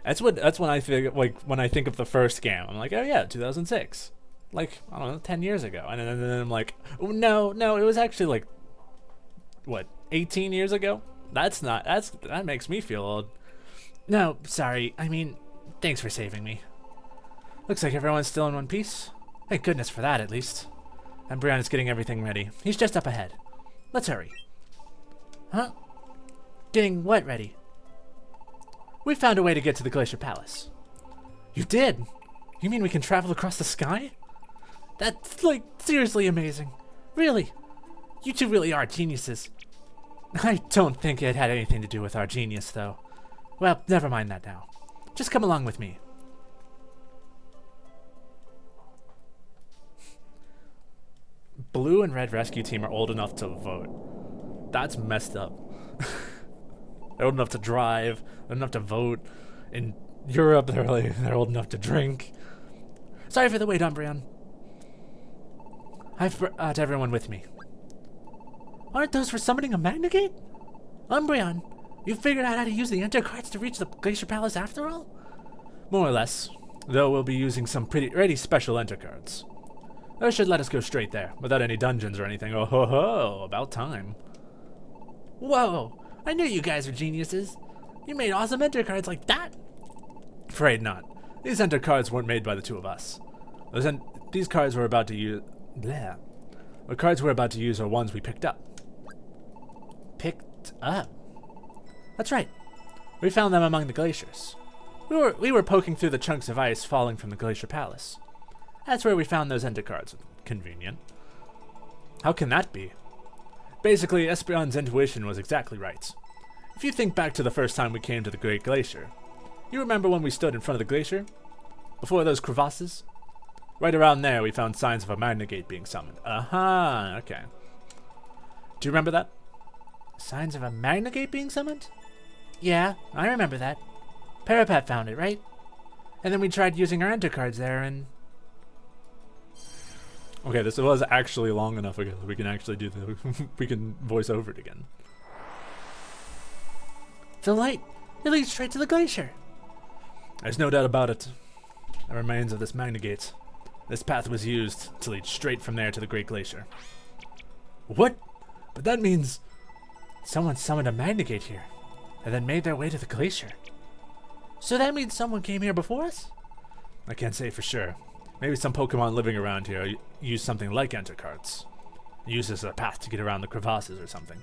That's when I think, like, when I think of the first scam. I'm like, oh yeah, 2006. Like, I don't know, 10 years ago. And then I'm like, oh, no, it was actually like, what, 18 years ago? That makes me feel old. no, sorry. I mean, thanks for saving me. Looks like everyone's still in one piece. Thank goodness for that, at least. And Brian is getting everything ready. He's just up ahead. Let's hurry. Huh? Getting what ready? We found a way to get to the Glacier Palace. You did? You mean we can travel across the sky? That's, like, seriously amazing. Really. You two really are geniuses. I don't think it had anything to do with our genius, though. Well, never mind that now. Just come along with me. Blue and Red Rescue Team are old enough to vote. That's messed up. They're old enough to drive, old enough to vote. In Europe, they're old enough to drink. Sorry for the wait, Umbreon. I've brought everyone with me. Aren't those for summoning a Magnagate? Umbreon, you figured out how to use the Enter cards to reach the Glacier Palace after all? More or less. Though we'll be using some pretty special Enter cards. That should let us go straight there, without any dungeons or anything. Oh ho ho, about time. Whoa, I knew you guys were geniuses. You made awesome Enter cards like that. Afraid not. These Enter cards weren't made by the two of us. These cards we're about to use... Bleh. The cards we're about to use are ones we picked up. Picked up? That's right. We found them among the glaciers. We were poking through the chunks of ice falling from the Glacier Palace. That's where we found those Enter cards. Convenient. How can that be? Basically, Espeon's intuition was exactly right. If you think back to the first time we came to the Great Glacier, you remember when we stood in front of the glacier? Before those crevasses? Right around there, we found signs of a Magnagate being summoned. Aha, okay. Do you remember that? Signs of a Magnagate being summoned? Yeah, I remember that. PaperWatt found it, right? And then we tried using our Enter cards there and... Okay, this was actually long enough ago that we can actually do the... we can voice over it again. The light! It leads straight to the glacier! There's no doubt about it. The remains of this Magnagate. This path was used to lead straight from there to the Great Glacier. What? But that means... Someone summoned a Magnagate here, and then made their way to the glacier. So that means someone came here before us? I can't say for sure. Maybe some Pokemon living around here use something like Enter cards. Use as a path to get around the crevasses or something.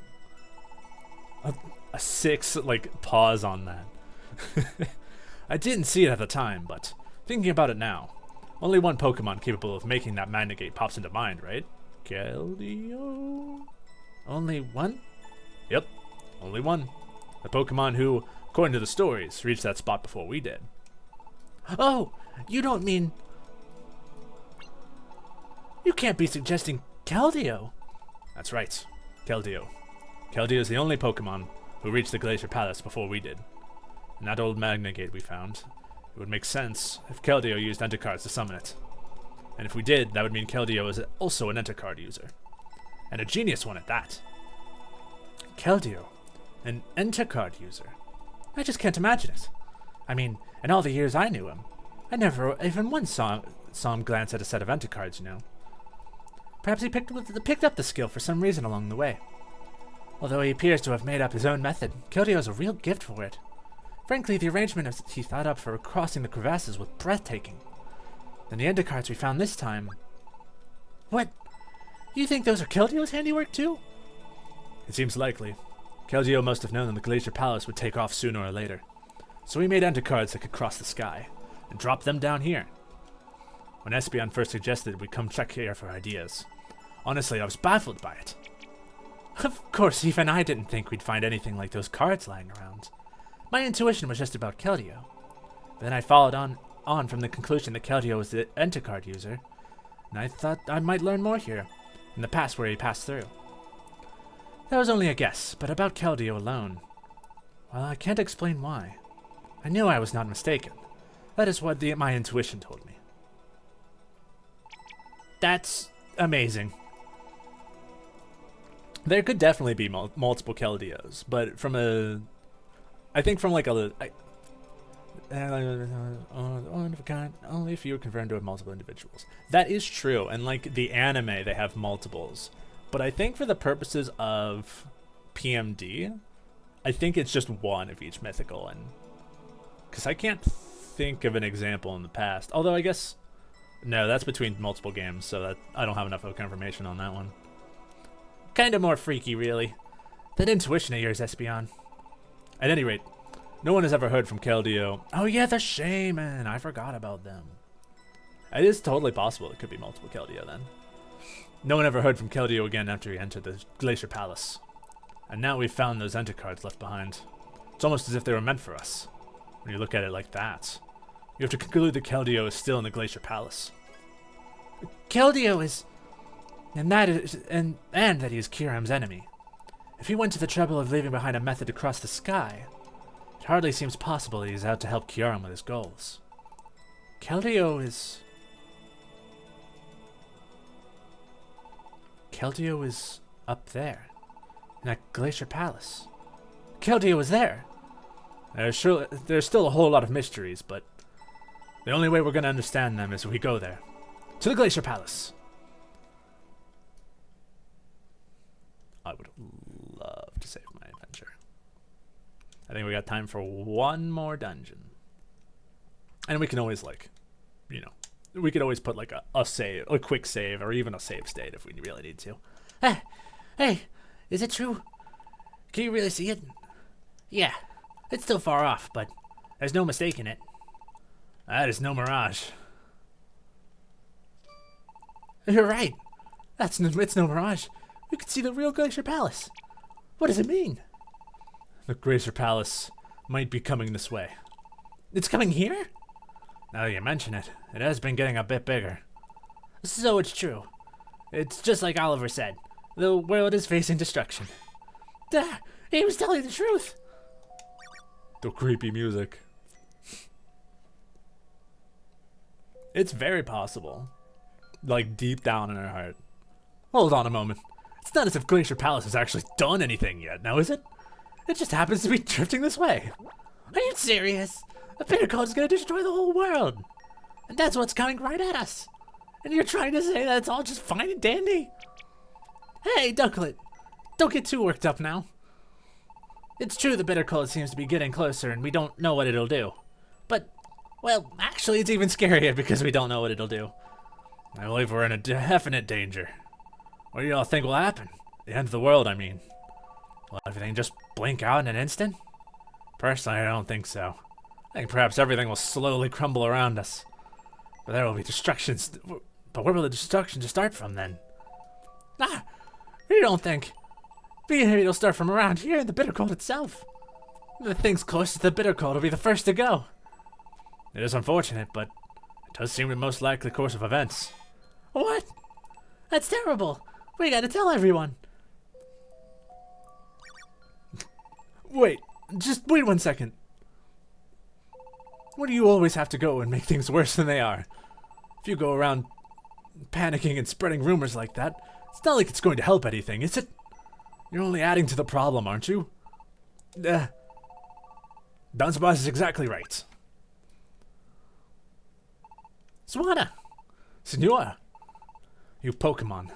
A 6, like, pause on that. I didn't see it at the time, but thinking about it now, only one Pokemon capable of making that Magnagate pops into mind, right? Keldeo? Only one? Yep, only one. The Pokemon who, according to the stories, reached that spot before we did. Oh, you don't mean... You can't be suggesting Keldeo. That's right, Keldeo. Keldeo is the only Pokemon who reached the Glacier Palace before we did. And that old Magnagate we found, it would make sense if Keldeo used Enter cards to summon it. And if we did, that would mean Keldeo is also an Enter card user. And a genius one at that. Keldeo, an Enter card user. I just can't imagine it. I mean, in all the years I knew him, I never even once saw him glance at a set of Enter cards, you know. Perhaps he picked up the skill for some reason along the way. Although he appears to have made up his own method, Keldeo has a real gift for it. Frankly, the arrangement he thought up for crossing the crevasses was breathtaking. And the Ender cards we found this time... What? You think those are Keldeo's handiwork too? It seems likely. Keldeo must have known that the Glacier Palace would take off sooner or later. So he made Enter cards that could cross the sky, and dropped them down here. When Espeon first suggested we come check here for ideas, honestly, I was baffled by it. Of course, even I didn't think we'd find anything like those cards lying around. My intuition was just about Keldeo. But then I followed on from the conclusion that Keldeo was the Enter card user, and I thought I might learn more here, in the past where he passed through. That was only a guess, but about Keldeo alone, well, I can't explain why. I knew I was not mistaken. That is what my intuition told me. That's amazing. There could definitely be multiple Keldeos, but from a... I think from like a... only if you are confirmed to have multiple individuals. That is true, and like the anime, they have multiples. But I think for the purposes of PMD, I think it's just one of each mythical, and because I can't think of an example in the past. Although I guess no, that's between multiple games, so that I don't have enough confirmation on that one. Kind of more freaky, really. That intuition of yours, Espeon. At any rate, no one has ever heard from Keldeo. Oh yeah, the shaman. I forgot about them. It is totally possible it could be multiple Keldeo then. No one ever heard from Keldeo again after he entered the Glacier Palace. And now we've found those enter cards left behind. It's almost as if they were meant for us. When you look at it like that, you have to conclude that Keldeo is still in the Glacier Palace. Keldeo is... And that he is Kyurem's enemy. If he went to the trouble of leaving behind a method to cross the sky, it hardly seems possible that he is out to help Kyurem with his goals. Keldeo is up there, in that Glacier Palace. Keldeo is there. There's still a whole lot of mysteries, but the only way we're going to understand them is if we go there. To the Glacier Palace. I would love to save my adventure. I think we got time for one more dungeon. And we can always, like, you know, we could always put, like, a quick save, or even a save state if we really need to. Hey, is it true? Can you really see it? Yeah, it's still far off, but there's no mistaking it. That is no mirage. You're right. It's no mirage. We could see the real Glacier Palace. What does it mean? The Glacier Palace might be coming this way. It's coming here? Now that you mention it, it has been getting a bit bigger. So it's true. It's just like Oliver said. The world is facing destruction. He was telling the truth. The creepy music. It's very possible. Like, deep down in our heart. Hold on a moment. It's not as if Glacier Palace has actually done anything yet, now is it? It just happens to be drifting this way. Are you serious? The bitter cold is going to destroy the whole world. And that's what's coming right at us. And you're trying to say that it's all just fine and dandy? Hey, Ducklet. Don't get too worked up now. It's true the bitter cold seems to be getting closer and we don't know what it'll do. But, well, actually it's even scarier because we don't know what it'll do. I believe we're in a definite danger. What do y'all think will happen? The end of the world, I mean. Will everything just blink out in an instant? Personally, I don't think so. I think perhaps everything will slowly crumble around us. But there will be destructions. But where will the destruction just start from then? You don't think? Maybe it'll start from around here in the bitter cold itself. The things closest to the bitter cold will be the first to go. It is unfortunate, but it does seem the most likely course of events. What? That's terrible. We gotta tell everyone. Wait, just wait 1 second. Why do you always have to go and make things worse than they are? If you go around panicking and spreading rumors like that, it's not like it's going to help anything, is it? You're only adding to the problem, aren't you? Dunsparce is exactly right. Swanna! Senora! You Pokemon.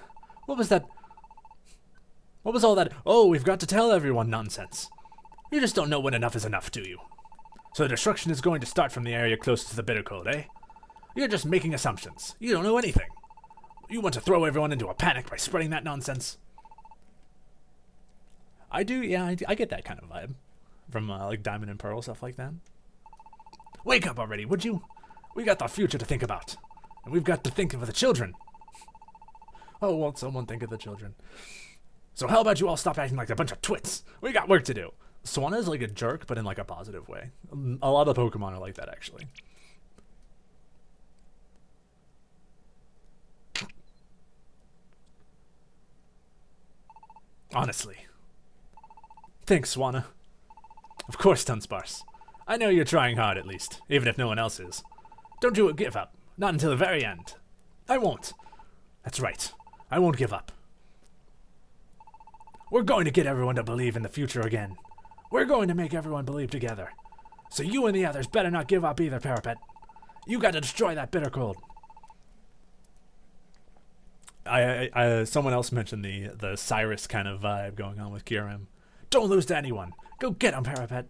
What was that? What was all that, oh, we've got to tell everyone nonsense? You just don't know when enough is enough, do you? So the destruction is going to start from the area closest to the bitter cold, eh? You're just making assumptions. You don't know anything. You want to throw everyone into a panic by spreading that nonsense? I do, yeah, I get that kind of vibe. From, like, Diamond and Pearl, stuff like that. Wake up already, would you? We got the future to think about. And we've got to think of the children. Oh, won't someone think of the children? So how about you all stop acting like a bunch of twits? We got work to do. Swanna is like a jerk, but in like a positive way. A lot of Pokemon are like that, actually. Honestly. Thanks, Swanna. Of course, Dunsparce. I know you're trying hard, at least, even if no one else is. Don't you give up. Not until the very end. I won't. That's right. I won't give up. We're going to get everyone to believe in the future again. We're going to make everyone believe together. So you and the others better not give up either, PaperWatt. You got to destroy that bitter cold. Someone else mentioned the Cyrus kind of vibe going on with Kirim. Don't lose to anyone. Go get him, PaperWatt.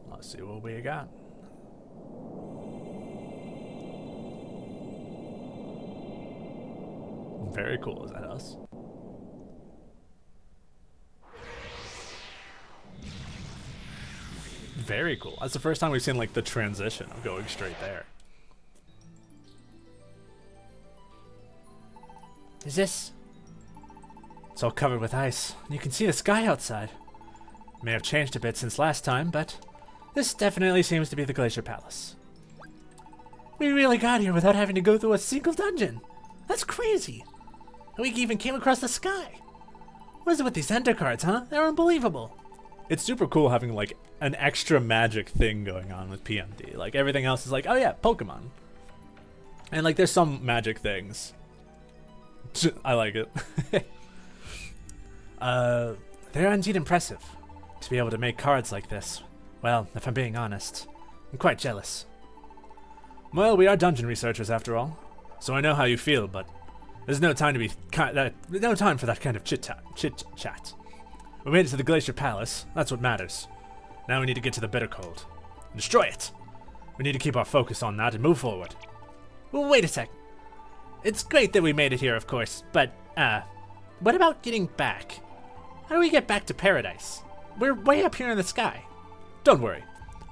Let's see what we got. Very cool. Is that us? Very cool. That's the first time we've seen like the transition of going straight there. Is this? It's all covered with ice. You can see the sky outside. May have changed a bit since last time, but this definitely seems to be the Glacier Palace. We really got here without having to go through a single dungeon. That's crazy. And we even came across the sky. What is it with these ender cards, huh? They're unbelievable. It's super cool having like an extra magic thing going on with PMD. Like everything else is like, oh yeah, Pokemon. And like there's some magic things. I like it. They're indeed impressive. To be able to make cards like this. Well, if I'm being honest, I'm quite jealous. Well, we are dungeon researchers after all, so I know how you feel, but there's no time to be no time for that kind of chit chat. We made it to the Glacier Palace. That's what matters. Now we need to get to the bitter cold and destroy it. We need to keep our focus on that and move forward. Well, wait a sec. It's great that we made it here, of course, but what about getting back? How do we get back to paradise? We're way up here in the sky. Don't worry.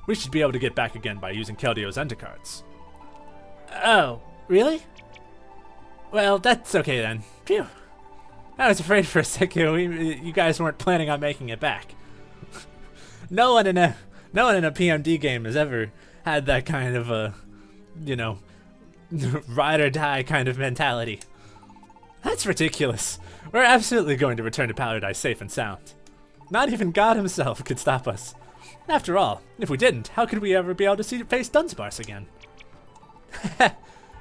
We should be able to get back again by using Keldio's ender cards. Oh, really? Well, that's okay then. Phew. I was afraid for a second you guys weren't planning on making it back. No one in a PMD game has ever had that kind of a, ride or die kind of mentality. That's ridiculous. We're absolutely going to return to paradise safe and sound. Not even God himself could stop us. After all, if we didn't, how could we ever be able to face Dunsparce again?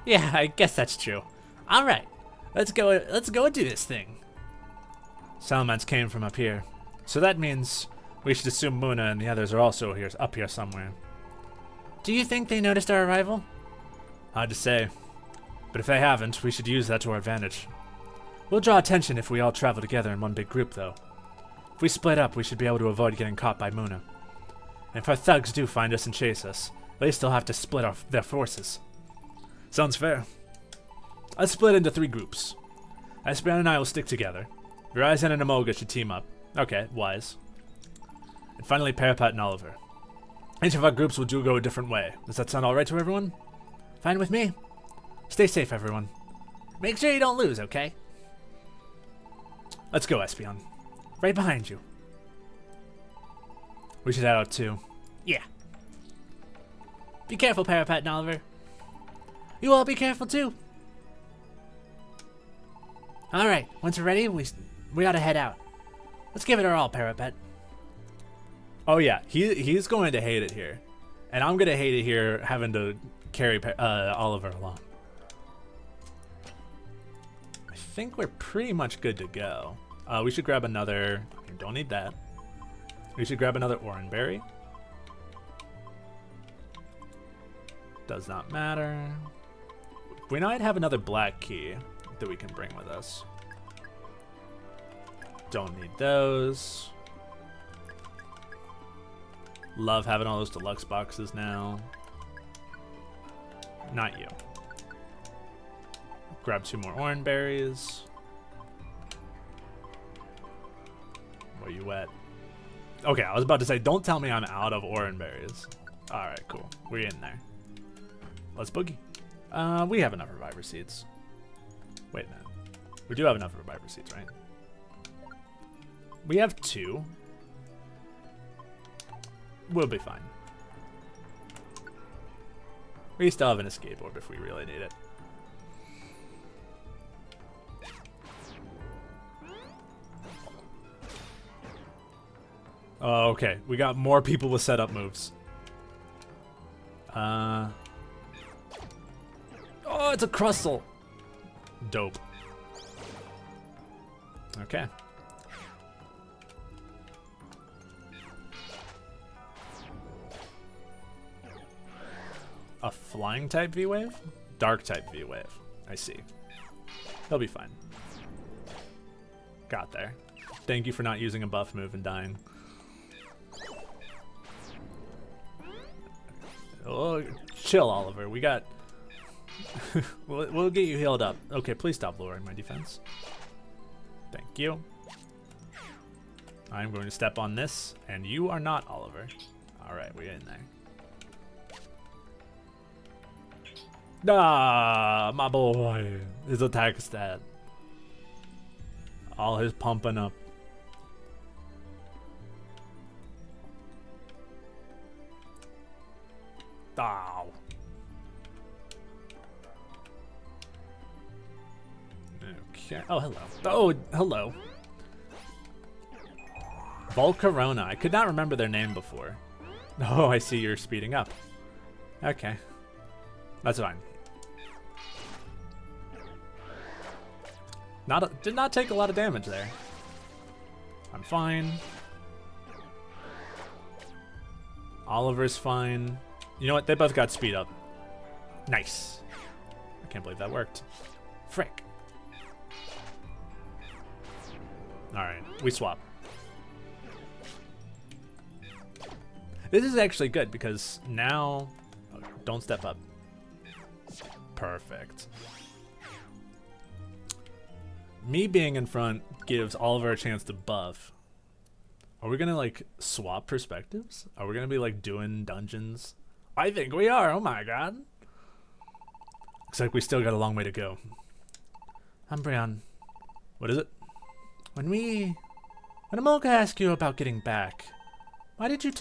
Yeah, I guess that's true. All right, let's go and do this thing. Salamence came from up here, so that means we should assume Muna and the others are also up here somewhere. Do you think they noticed our arrival? Hard to say, but if they haven't, we should use that to our advantage. We'll draw attention if we all travel together in one big group, though. If we split up, we should be able to avoid getting caught by Muna. And if our thugs do find us and chase us, they still have to split their forces. Sounds fair. Let's split into 3 groups. Espeon and I will stick together. Verizion and Emolga should team up. Okay, wise. And finally, PaperWatt and Oliver. Each of our groups will go a different way. Does that sound alright to everyone? Fine with me. Stay safe, everyone. Make sure you don't lose, okay? Let's go, Espeon. Right behind you. We should head out too. Yeah. Be careful, PaperWatt and Oliver. You all be careful too. All right, once we're ready, we ought to head out. Let's give it our all, PaperWatt. Oh yeah, he's going to hate it here, and I'm gonna hate it here having to carry Oliver along. I think we're pretty much good to go. We should grab another. Don't need that. We should grab another Oranberry. Does not matter. We might have another black key that we can bring with us. Don't need those. Love having all those deluxe boxes now. Not you. Grab 2 more Oranberries. Where you at? Okay, I was about to say, don't tell me I'm out of Oranberries. Alright, cool. We're in there. Let's boogie. We have enough Reviver Seeds. Wait a minute. We do have enough Reviver Seeds, right? We have 2. We'll be fine. We still have an escape orb if we really need it. Oh, okay. We got more people with setup moves. Oh, it's a crustle. Dope. Okay. A flying type V-Wave? Dark type V-Wave. I see. He'll be fine. Got there. Thank you for not using a buff move and dying. Oh, chill, Oliver. We got... we'll get you healed up. Okay, please stop lowering my defense. Thank you. I'm going to step on this, and you are not, Oliver. Alright, we're in there. Ah, my boy. His attack stat. All his pumping up. Ow. Okay. Oh, hello. Oh, hello. Volcarona. I could not remember their name before. Oh, I see you're speeding up. Okay. That's fine. Did not take a lot of damage there. I'm fine. Oliver's fine. You know what? They both got speed up. Nice. I can't believe that worked. Frick. Alright, we swap. This is actually good because now... Oh, don't step up. Perfect. Me being in front gives Oliver a chance to buff. Are we gonna like swap perspectives? Are we gonna be like doing dungeons? I think we are, oh my god. Looks like we still got a long way to go. Umbreon, What is it? when Emolga asked you about getting back, why did you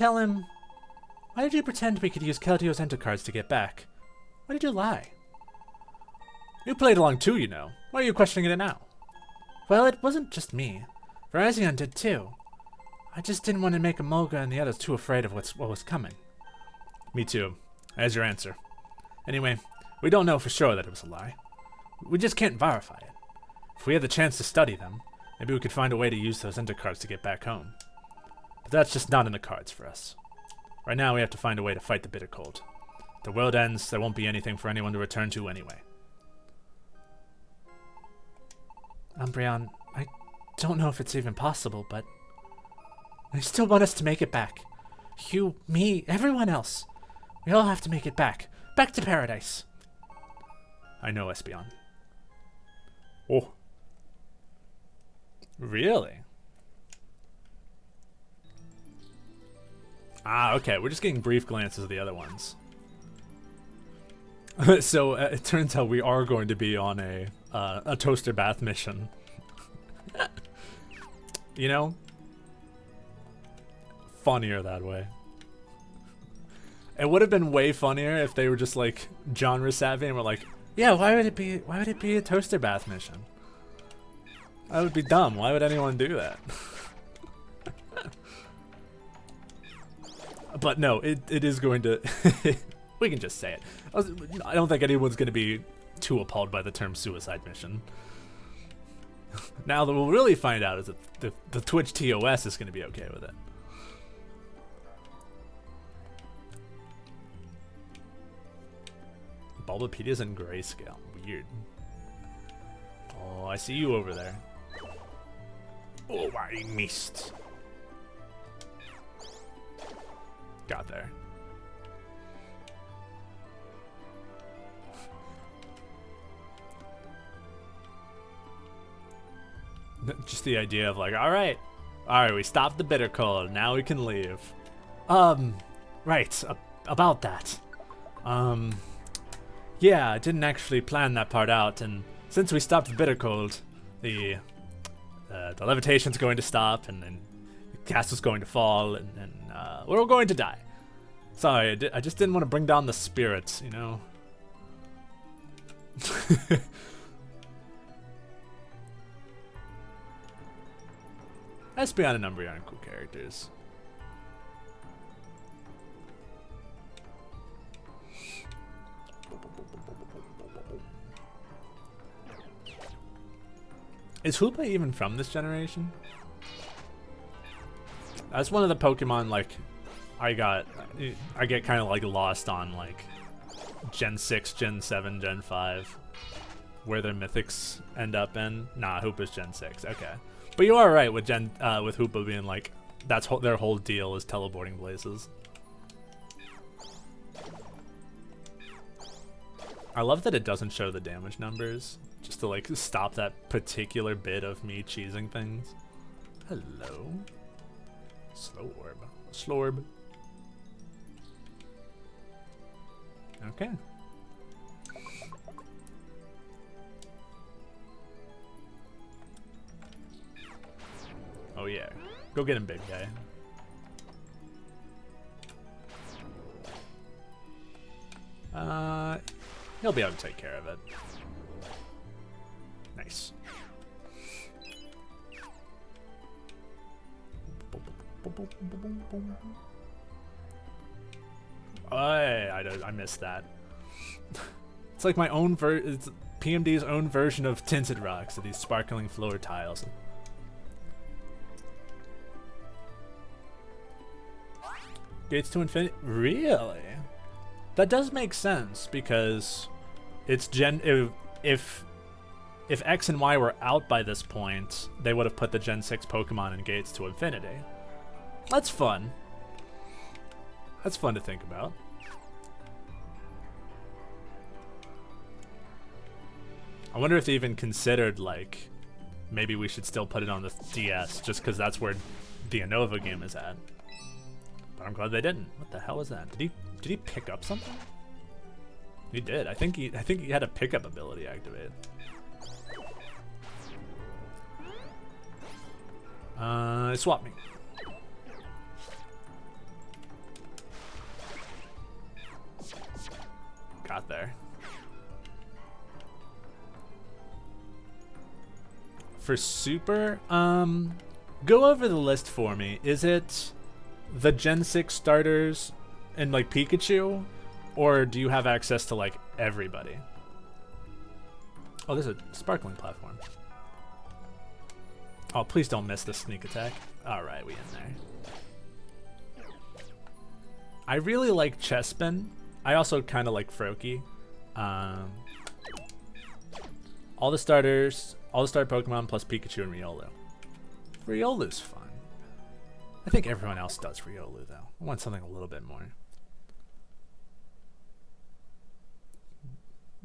pretend we could use Keldio's enter cards to get back? Why did you lie? You played along too, you know. Why are you questioning it now? Well, it wasn't just me. Verizion did too. I just didn't want to make Emolga and the others too afraid of what was coming. Me too. As your answer. Anyway, we don't know for sure that it was a lie. We just can't verify it. If we had the chance to study them, maybe we could find a way to use those enter cards to get back home. But that's just not in the cards for us. Right now we have to find a way to fight the bitter cold. If the world ends, there won't be anything for anyone to return to anyway. Umbreon, I don't know if it's even possible, but I still want us to make it back. You, me, everyone else. We all have to make it back. Back to paradise. I know, Espeon. Oh. Really? Ah, okay. We're just getting brief glances of the other ones. So it turns out we are going to be on a toaster bath mission. You know? Funnier that way. It would have been way funnier if they were just like genre savvy and were like, yeah, why would it be a toaster bath mission? That would be dumb. Why would anyone do that? But no, it is going to... We can just say it. I don't think anyone's going to be too appalled by the term suicide mission. Now that we'll really find out is that the Twitch TOS is going to be okay with it. Bulbapedia's in grayscale. Weird. Oh, I see you over there. Oh, I missed. Got there. Just the idea of like, all right, we stopped the bitter cold. Now we can leave. Right, about that. Yeah, I didn't actually plan that part out, and since we stopped the bitter cold, the levitation's going to stop, and then the castle's going to fall, and we're all going to die. Sorry, I just didn't want to bring down the spirits, you know? Espeon and Umbreon are cool characters. Is Hoopa even from this generation? That's one of the Pokemon, like, I get kind of, like, lost on, like, Gen 6, Gen 7, Gen 5, where their mythics end up in. Nah, Hoopa's Gen 6, okay. But you are right with with Hoopa being, like, that's their whole deal is teleporting places. I love that it doesn't show the damage numbers, just to, like, stop that particular bit of me cheesing things. Hello. Slorb. Slorb. Okay. Oh yeah. Go get him, big guy. He'll be able to take care of it. Nice. I missed that. It's like my own it's PMD's own version of tinted rocks, of these sparkling floor tiles. Gates to infinity? Really? That does make sense because it's if X and Y were out by this point, they would have put the Gen 6 Pokemon in Gates to infinity. That's fun. That's fun to think about. I wonder if they even considered, like, maybe we should still put it on the DS just because that's where the Unova game is at. But I'm glad they didn't. What the hell is that? Did he pick up something? He did. I think he had a pickup ability activated. Swap me. Got there. For Super, go over the list for me. Is it the Gen 6 starters and, like, Pikachu? Or do you have access to, like, everybody? Oh, there's a sparkling platform. Oh, please don't miss the sneak attack. Alright, we in there. I really like Chespin. I also kind of like Froakie. All the star Pokemon plus Pikachu and Riolu. Riolu's fun. I think everyone else does Riolu, though. I want something a little bit more.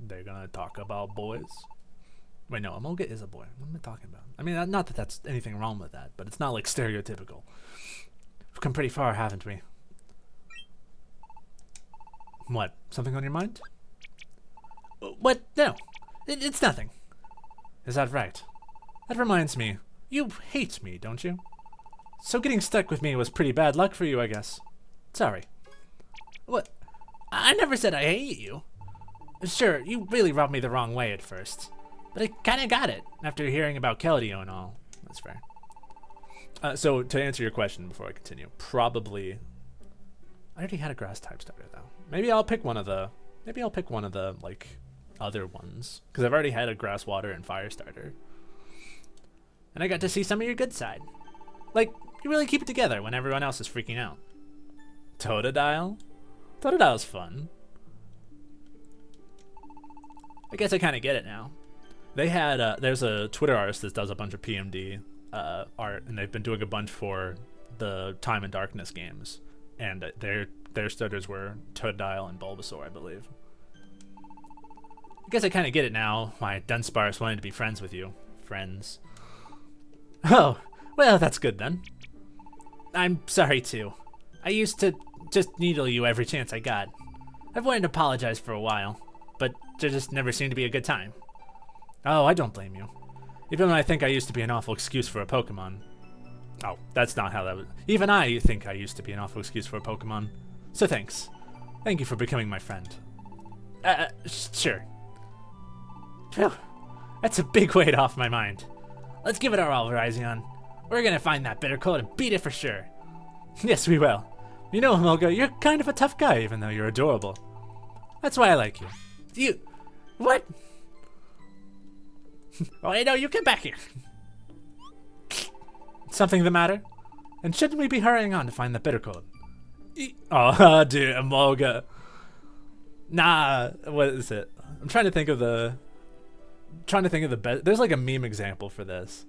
They're gonna talk about boys. Wait, no, Emolga is a boy. What am I talking about? I mean, not that that's anything wrong with that, but it's not, like, stereotypical. We've come pretty far, haven't we? What? Something on your mind? What? No. It's nothing. Is that right? That reminds me. You hate me, don't you? So getting stuck with me was pretty bad luck for you, I guess. Sorry. What? I never said I hate you. Sure, you really rubbed me the wrong way at first. But I kinda got it, after hearing about Keldeo and all. That's fair. So, to answer your question before I continue, probably... I already had a grass-type starter, though. Maybe I'll pick one of the, like, other ones. Because I've already had a grass, water, and fire starter. And I got to see some of your good side. Like, you really keep it together when everyone else is freaking out. Totodile? Totodile's fun. I guess I kind of get it now. They had, there's a Twitter artist that does a bunch of PMD art, and they've been doing a bunch for the Time and Darkness games. And their starters were Totodile and Bulbasaur, I believe. I guess I kind of get it now, why Dunsparce wanted to be friends with you. Friends. Oh, well, that's good then. I'm sorry, too. I used to just needle you every chance I got. I've wanted to apologize for a while, but there just never seemed to be a good time. Oh, I don't blame you. Even when I think I used to be an awful excuse for a Pokemon. Oh, that's not how that was. Even I think I used to be an awful excuse for a Pokemon. So thanks. Thank you for becoming my friend. Sure. Phew. That's a big weight off my mind. Let's give it our all, Verizion. We're gonna find that bitter cold and beat it for sure. Yes, we will. You know, Emolga, you're kind of a tough guy, even though you're adorable. That's why I like you. What? Oh, hey, no, you get back here. Something the matter? And shouldn't we be hurrying on to find the bitter code? Oh, dude, Emolga. Nah, what is it? I'm trying to think of the best. There's like a meme example for this,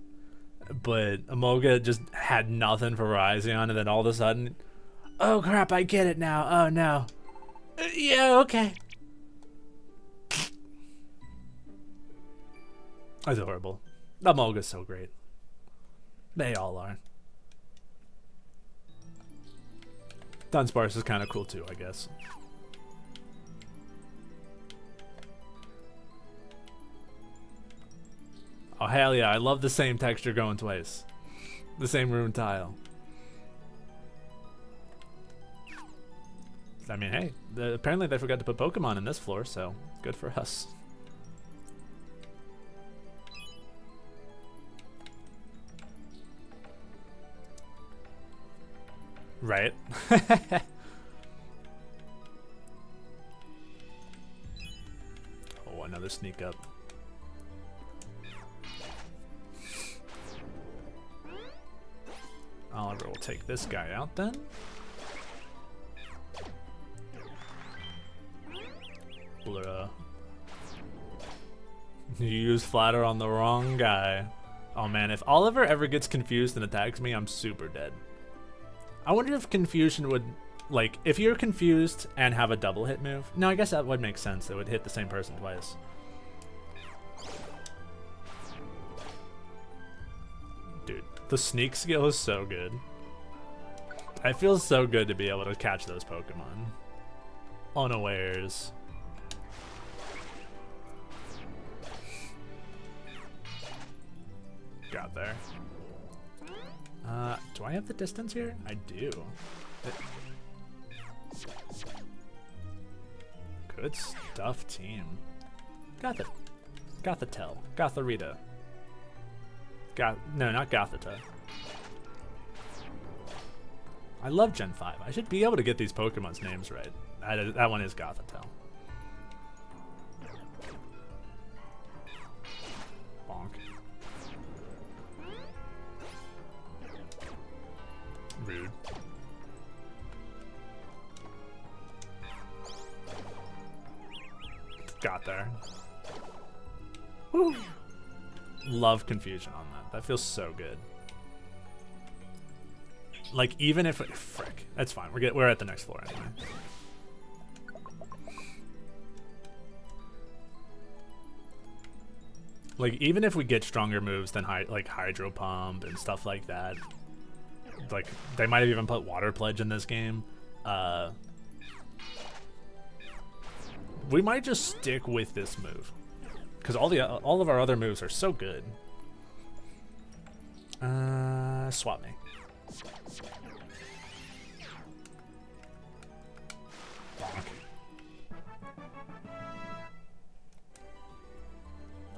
but Emolga just had nothing for Verizion, and then all of a sudden, Oh crap, I get it now. Oh no. Yeah, okay. adorable. Emolga's so great. They all are. Dunsparce is kind of cool too, I guess. Oh, hell yeah. I love the same texture going twice. The same rune tile. I mean, hey, apparently they forgot to put Pokemon in this floor, so good for us. Right? Oh, another sneak up. Oliver will take this guy out then. Bruh. You used flatter on the wrong guy. Oh man, if Oliver ever gets confused and attacks me, I'm super dead. I wonder if confusion would, like, if you're confused and have a double hit move. No, I guess that would make sense. It would hit the same person twice. Dude, the sneak skill is so good. It feels so good to be able to catch those Pokemon unawares. Got there. Do I have the distance here? I do. Good stuff, team. Got the Rita. No, not Gothita. I love Gen 5. I should be able to get these Pokemon's names right. That one is Gothita. Bonk. Rude. Got there. Woo. Love confusion on that. That feels so good. Like, even if frick, that's fine. We're at the next floor anyway. Like, even if we get stronger moves than like Hydro Pump and stuff like that, like they might have even put Water Pledge in this game. We might just stick with this move because all of our other moves are so good. Swap me.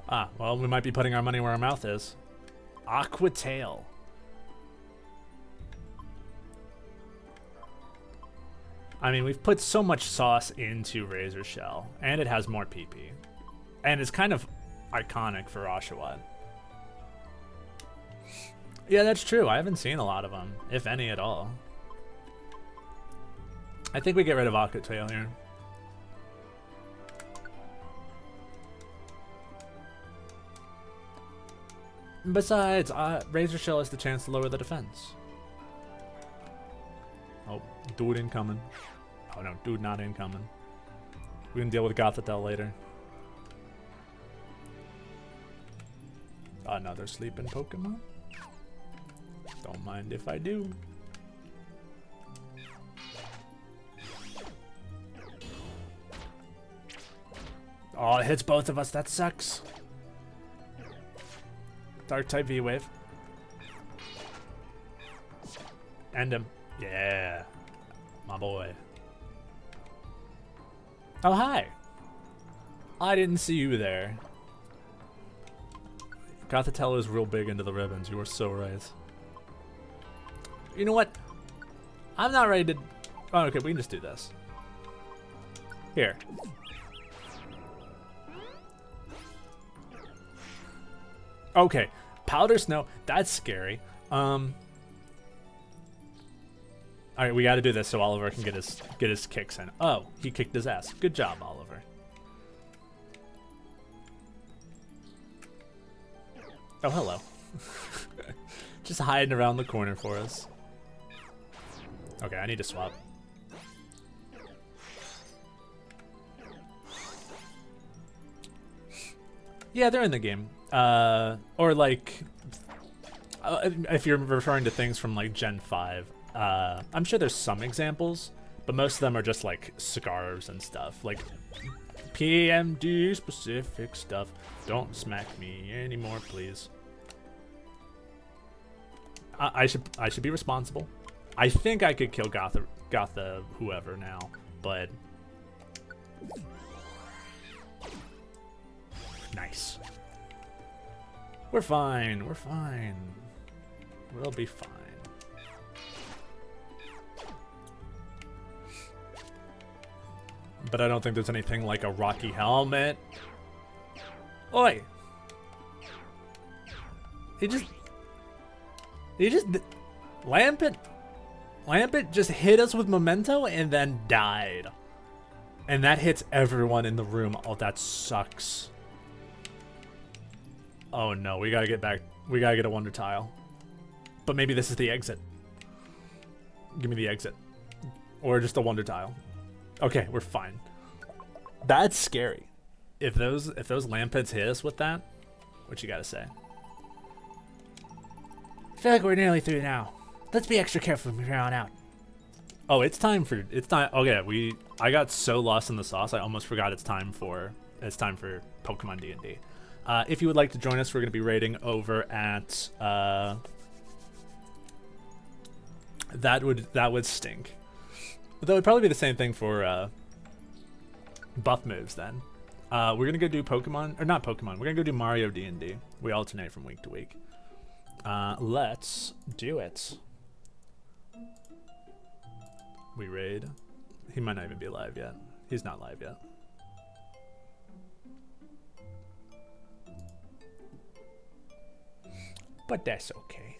Ah, well, we might be putting our money where our mouth is. Aqua Tail. I mean, we've put so much sauce into Razor Shell, and it has more PP. And it's kind of iconic for Oshawott. Yeah, that's true. I haven't seen a lot of them, if any at all. I think we get rid of Aqua Tail here. Besides, Razor Shell has the chance to lower the defense. Oh, dude incoming. Oh no, dude not incoming. We can deal with Gothitelle later. Another sleeping Pokemon? Don't mind if I do. Oh, it hits both of us. That sucks. Dark type V-Wave. End him. Yeah. My boy. Oh, hi. I didn't see you there. Gothitelle is real big into the ribbons. You were so right. You know what? I'm not ready to... Oh, okay, we can just do this. Here. Okay, powder snow. That's scary. All right, we got to do this so Oliver can get his kicks in. Oh, he kicked his ass. Good job, Oliver. Oh, hello. Just hiding around the corner for us. Okay, I need to swap. Yeah, they're in the game. Or like, if you're referring to things from like Gen 5, I'm sure there's some examples, but most of them are just like scarves and stuff. Like PMD specific stuff. Don't smack me anymore, please. I should be responsible. I think I could kill Gotha whoever now, but nice. We're fine. We're fine. We'll be fine. But I don't think there's anything like a rocky helmet. Oi! He just Lampet just hit us with memento and then died. And that hits everyone in the room. Oh, that sucks. Oh no, we gotta get back. We gotta get a wonder tile. But maybe this is the exit. Give me the exit. Or just a wonder tile. Okay, we're fine. That's scary. If those Lampets hit us with that, what you gotta say? I feel like we're nearly through now. Let's be extra careful from here on out. Oh, it's time. Okay, I got so lost in the sauce, I almost forgot it's time for Pokemon D&D. If you would like to join us, we're going to be raiding over at that would stink. But that would probably be the same thing for buff moves then. We're going to go do Pokemon, or not Pokemon, we're going to go do Mario D&D. We alternate from week to week. Let's do it. We raid. He might not even be live yet. He's not live yet. But that's okay.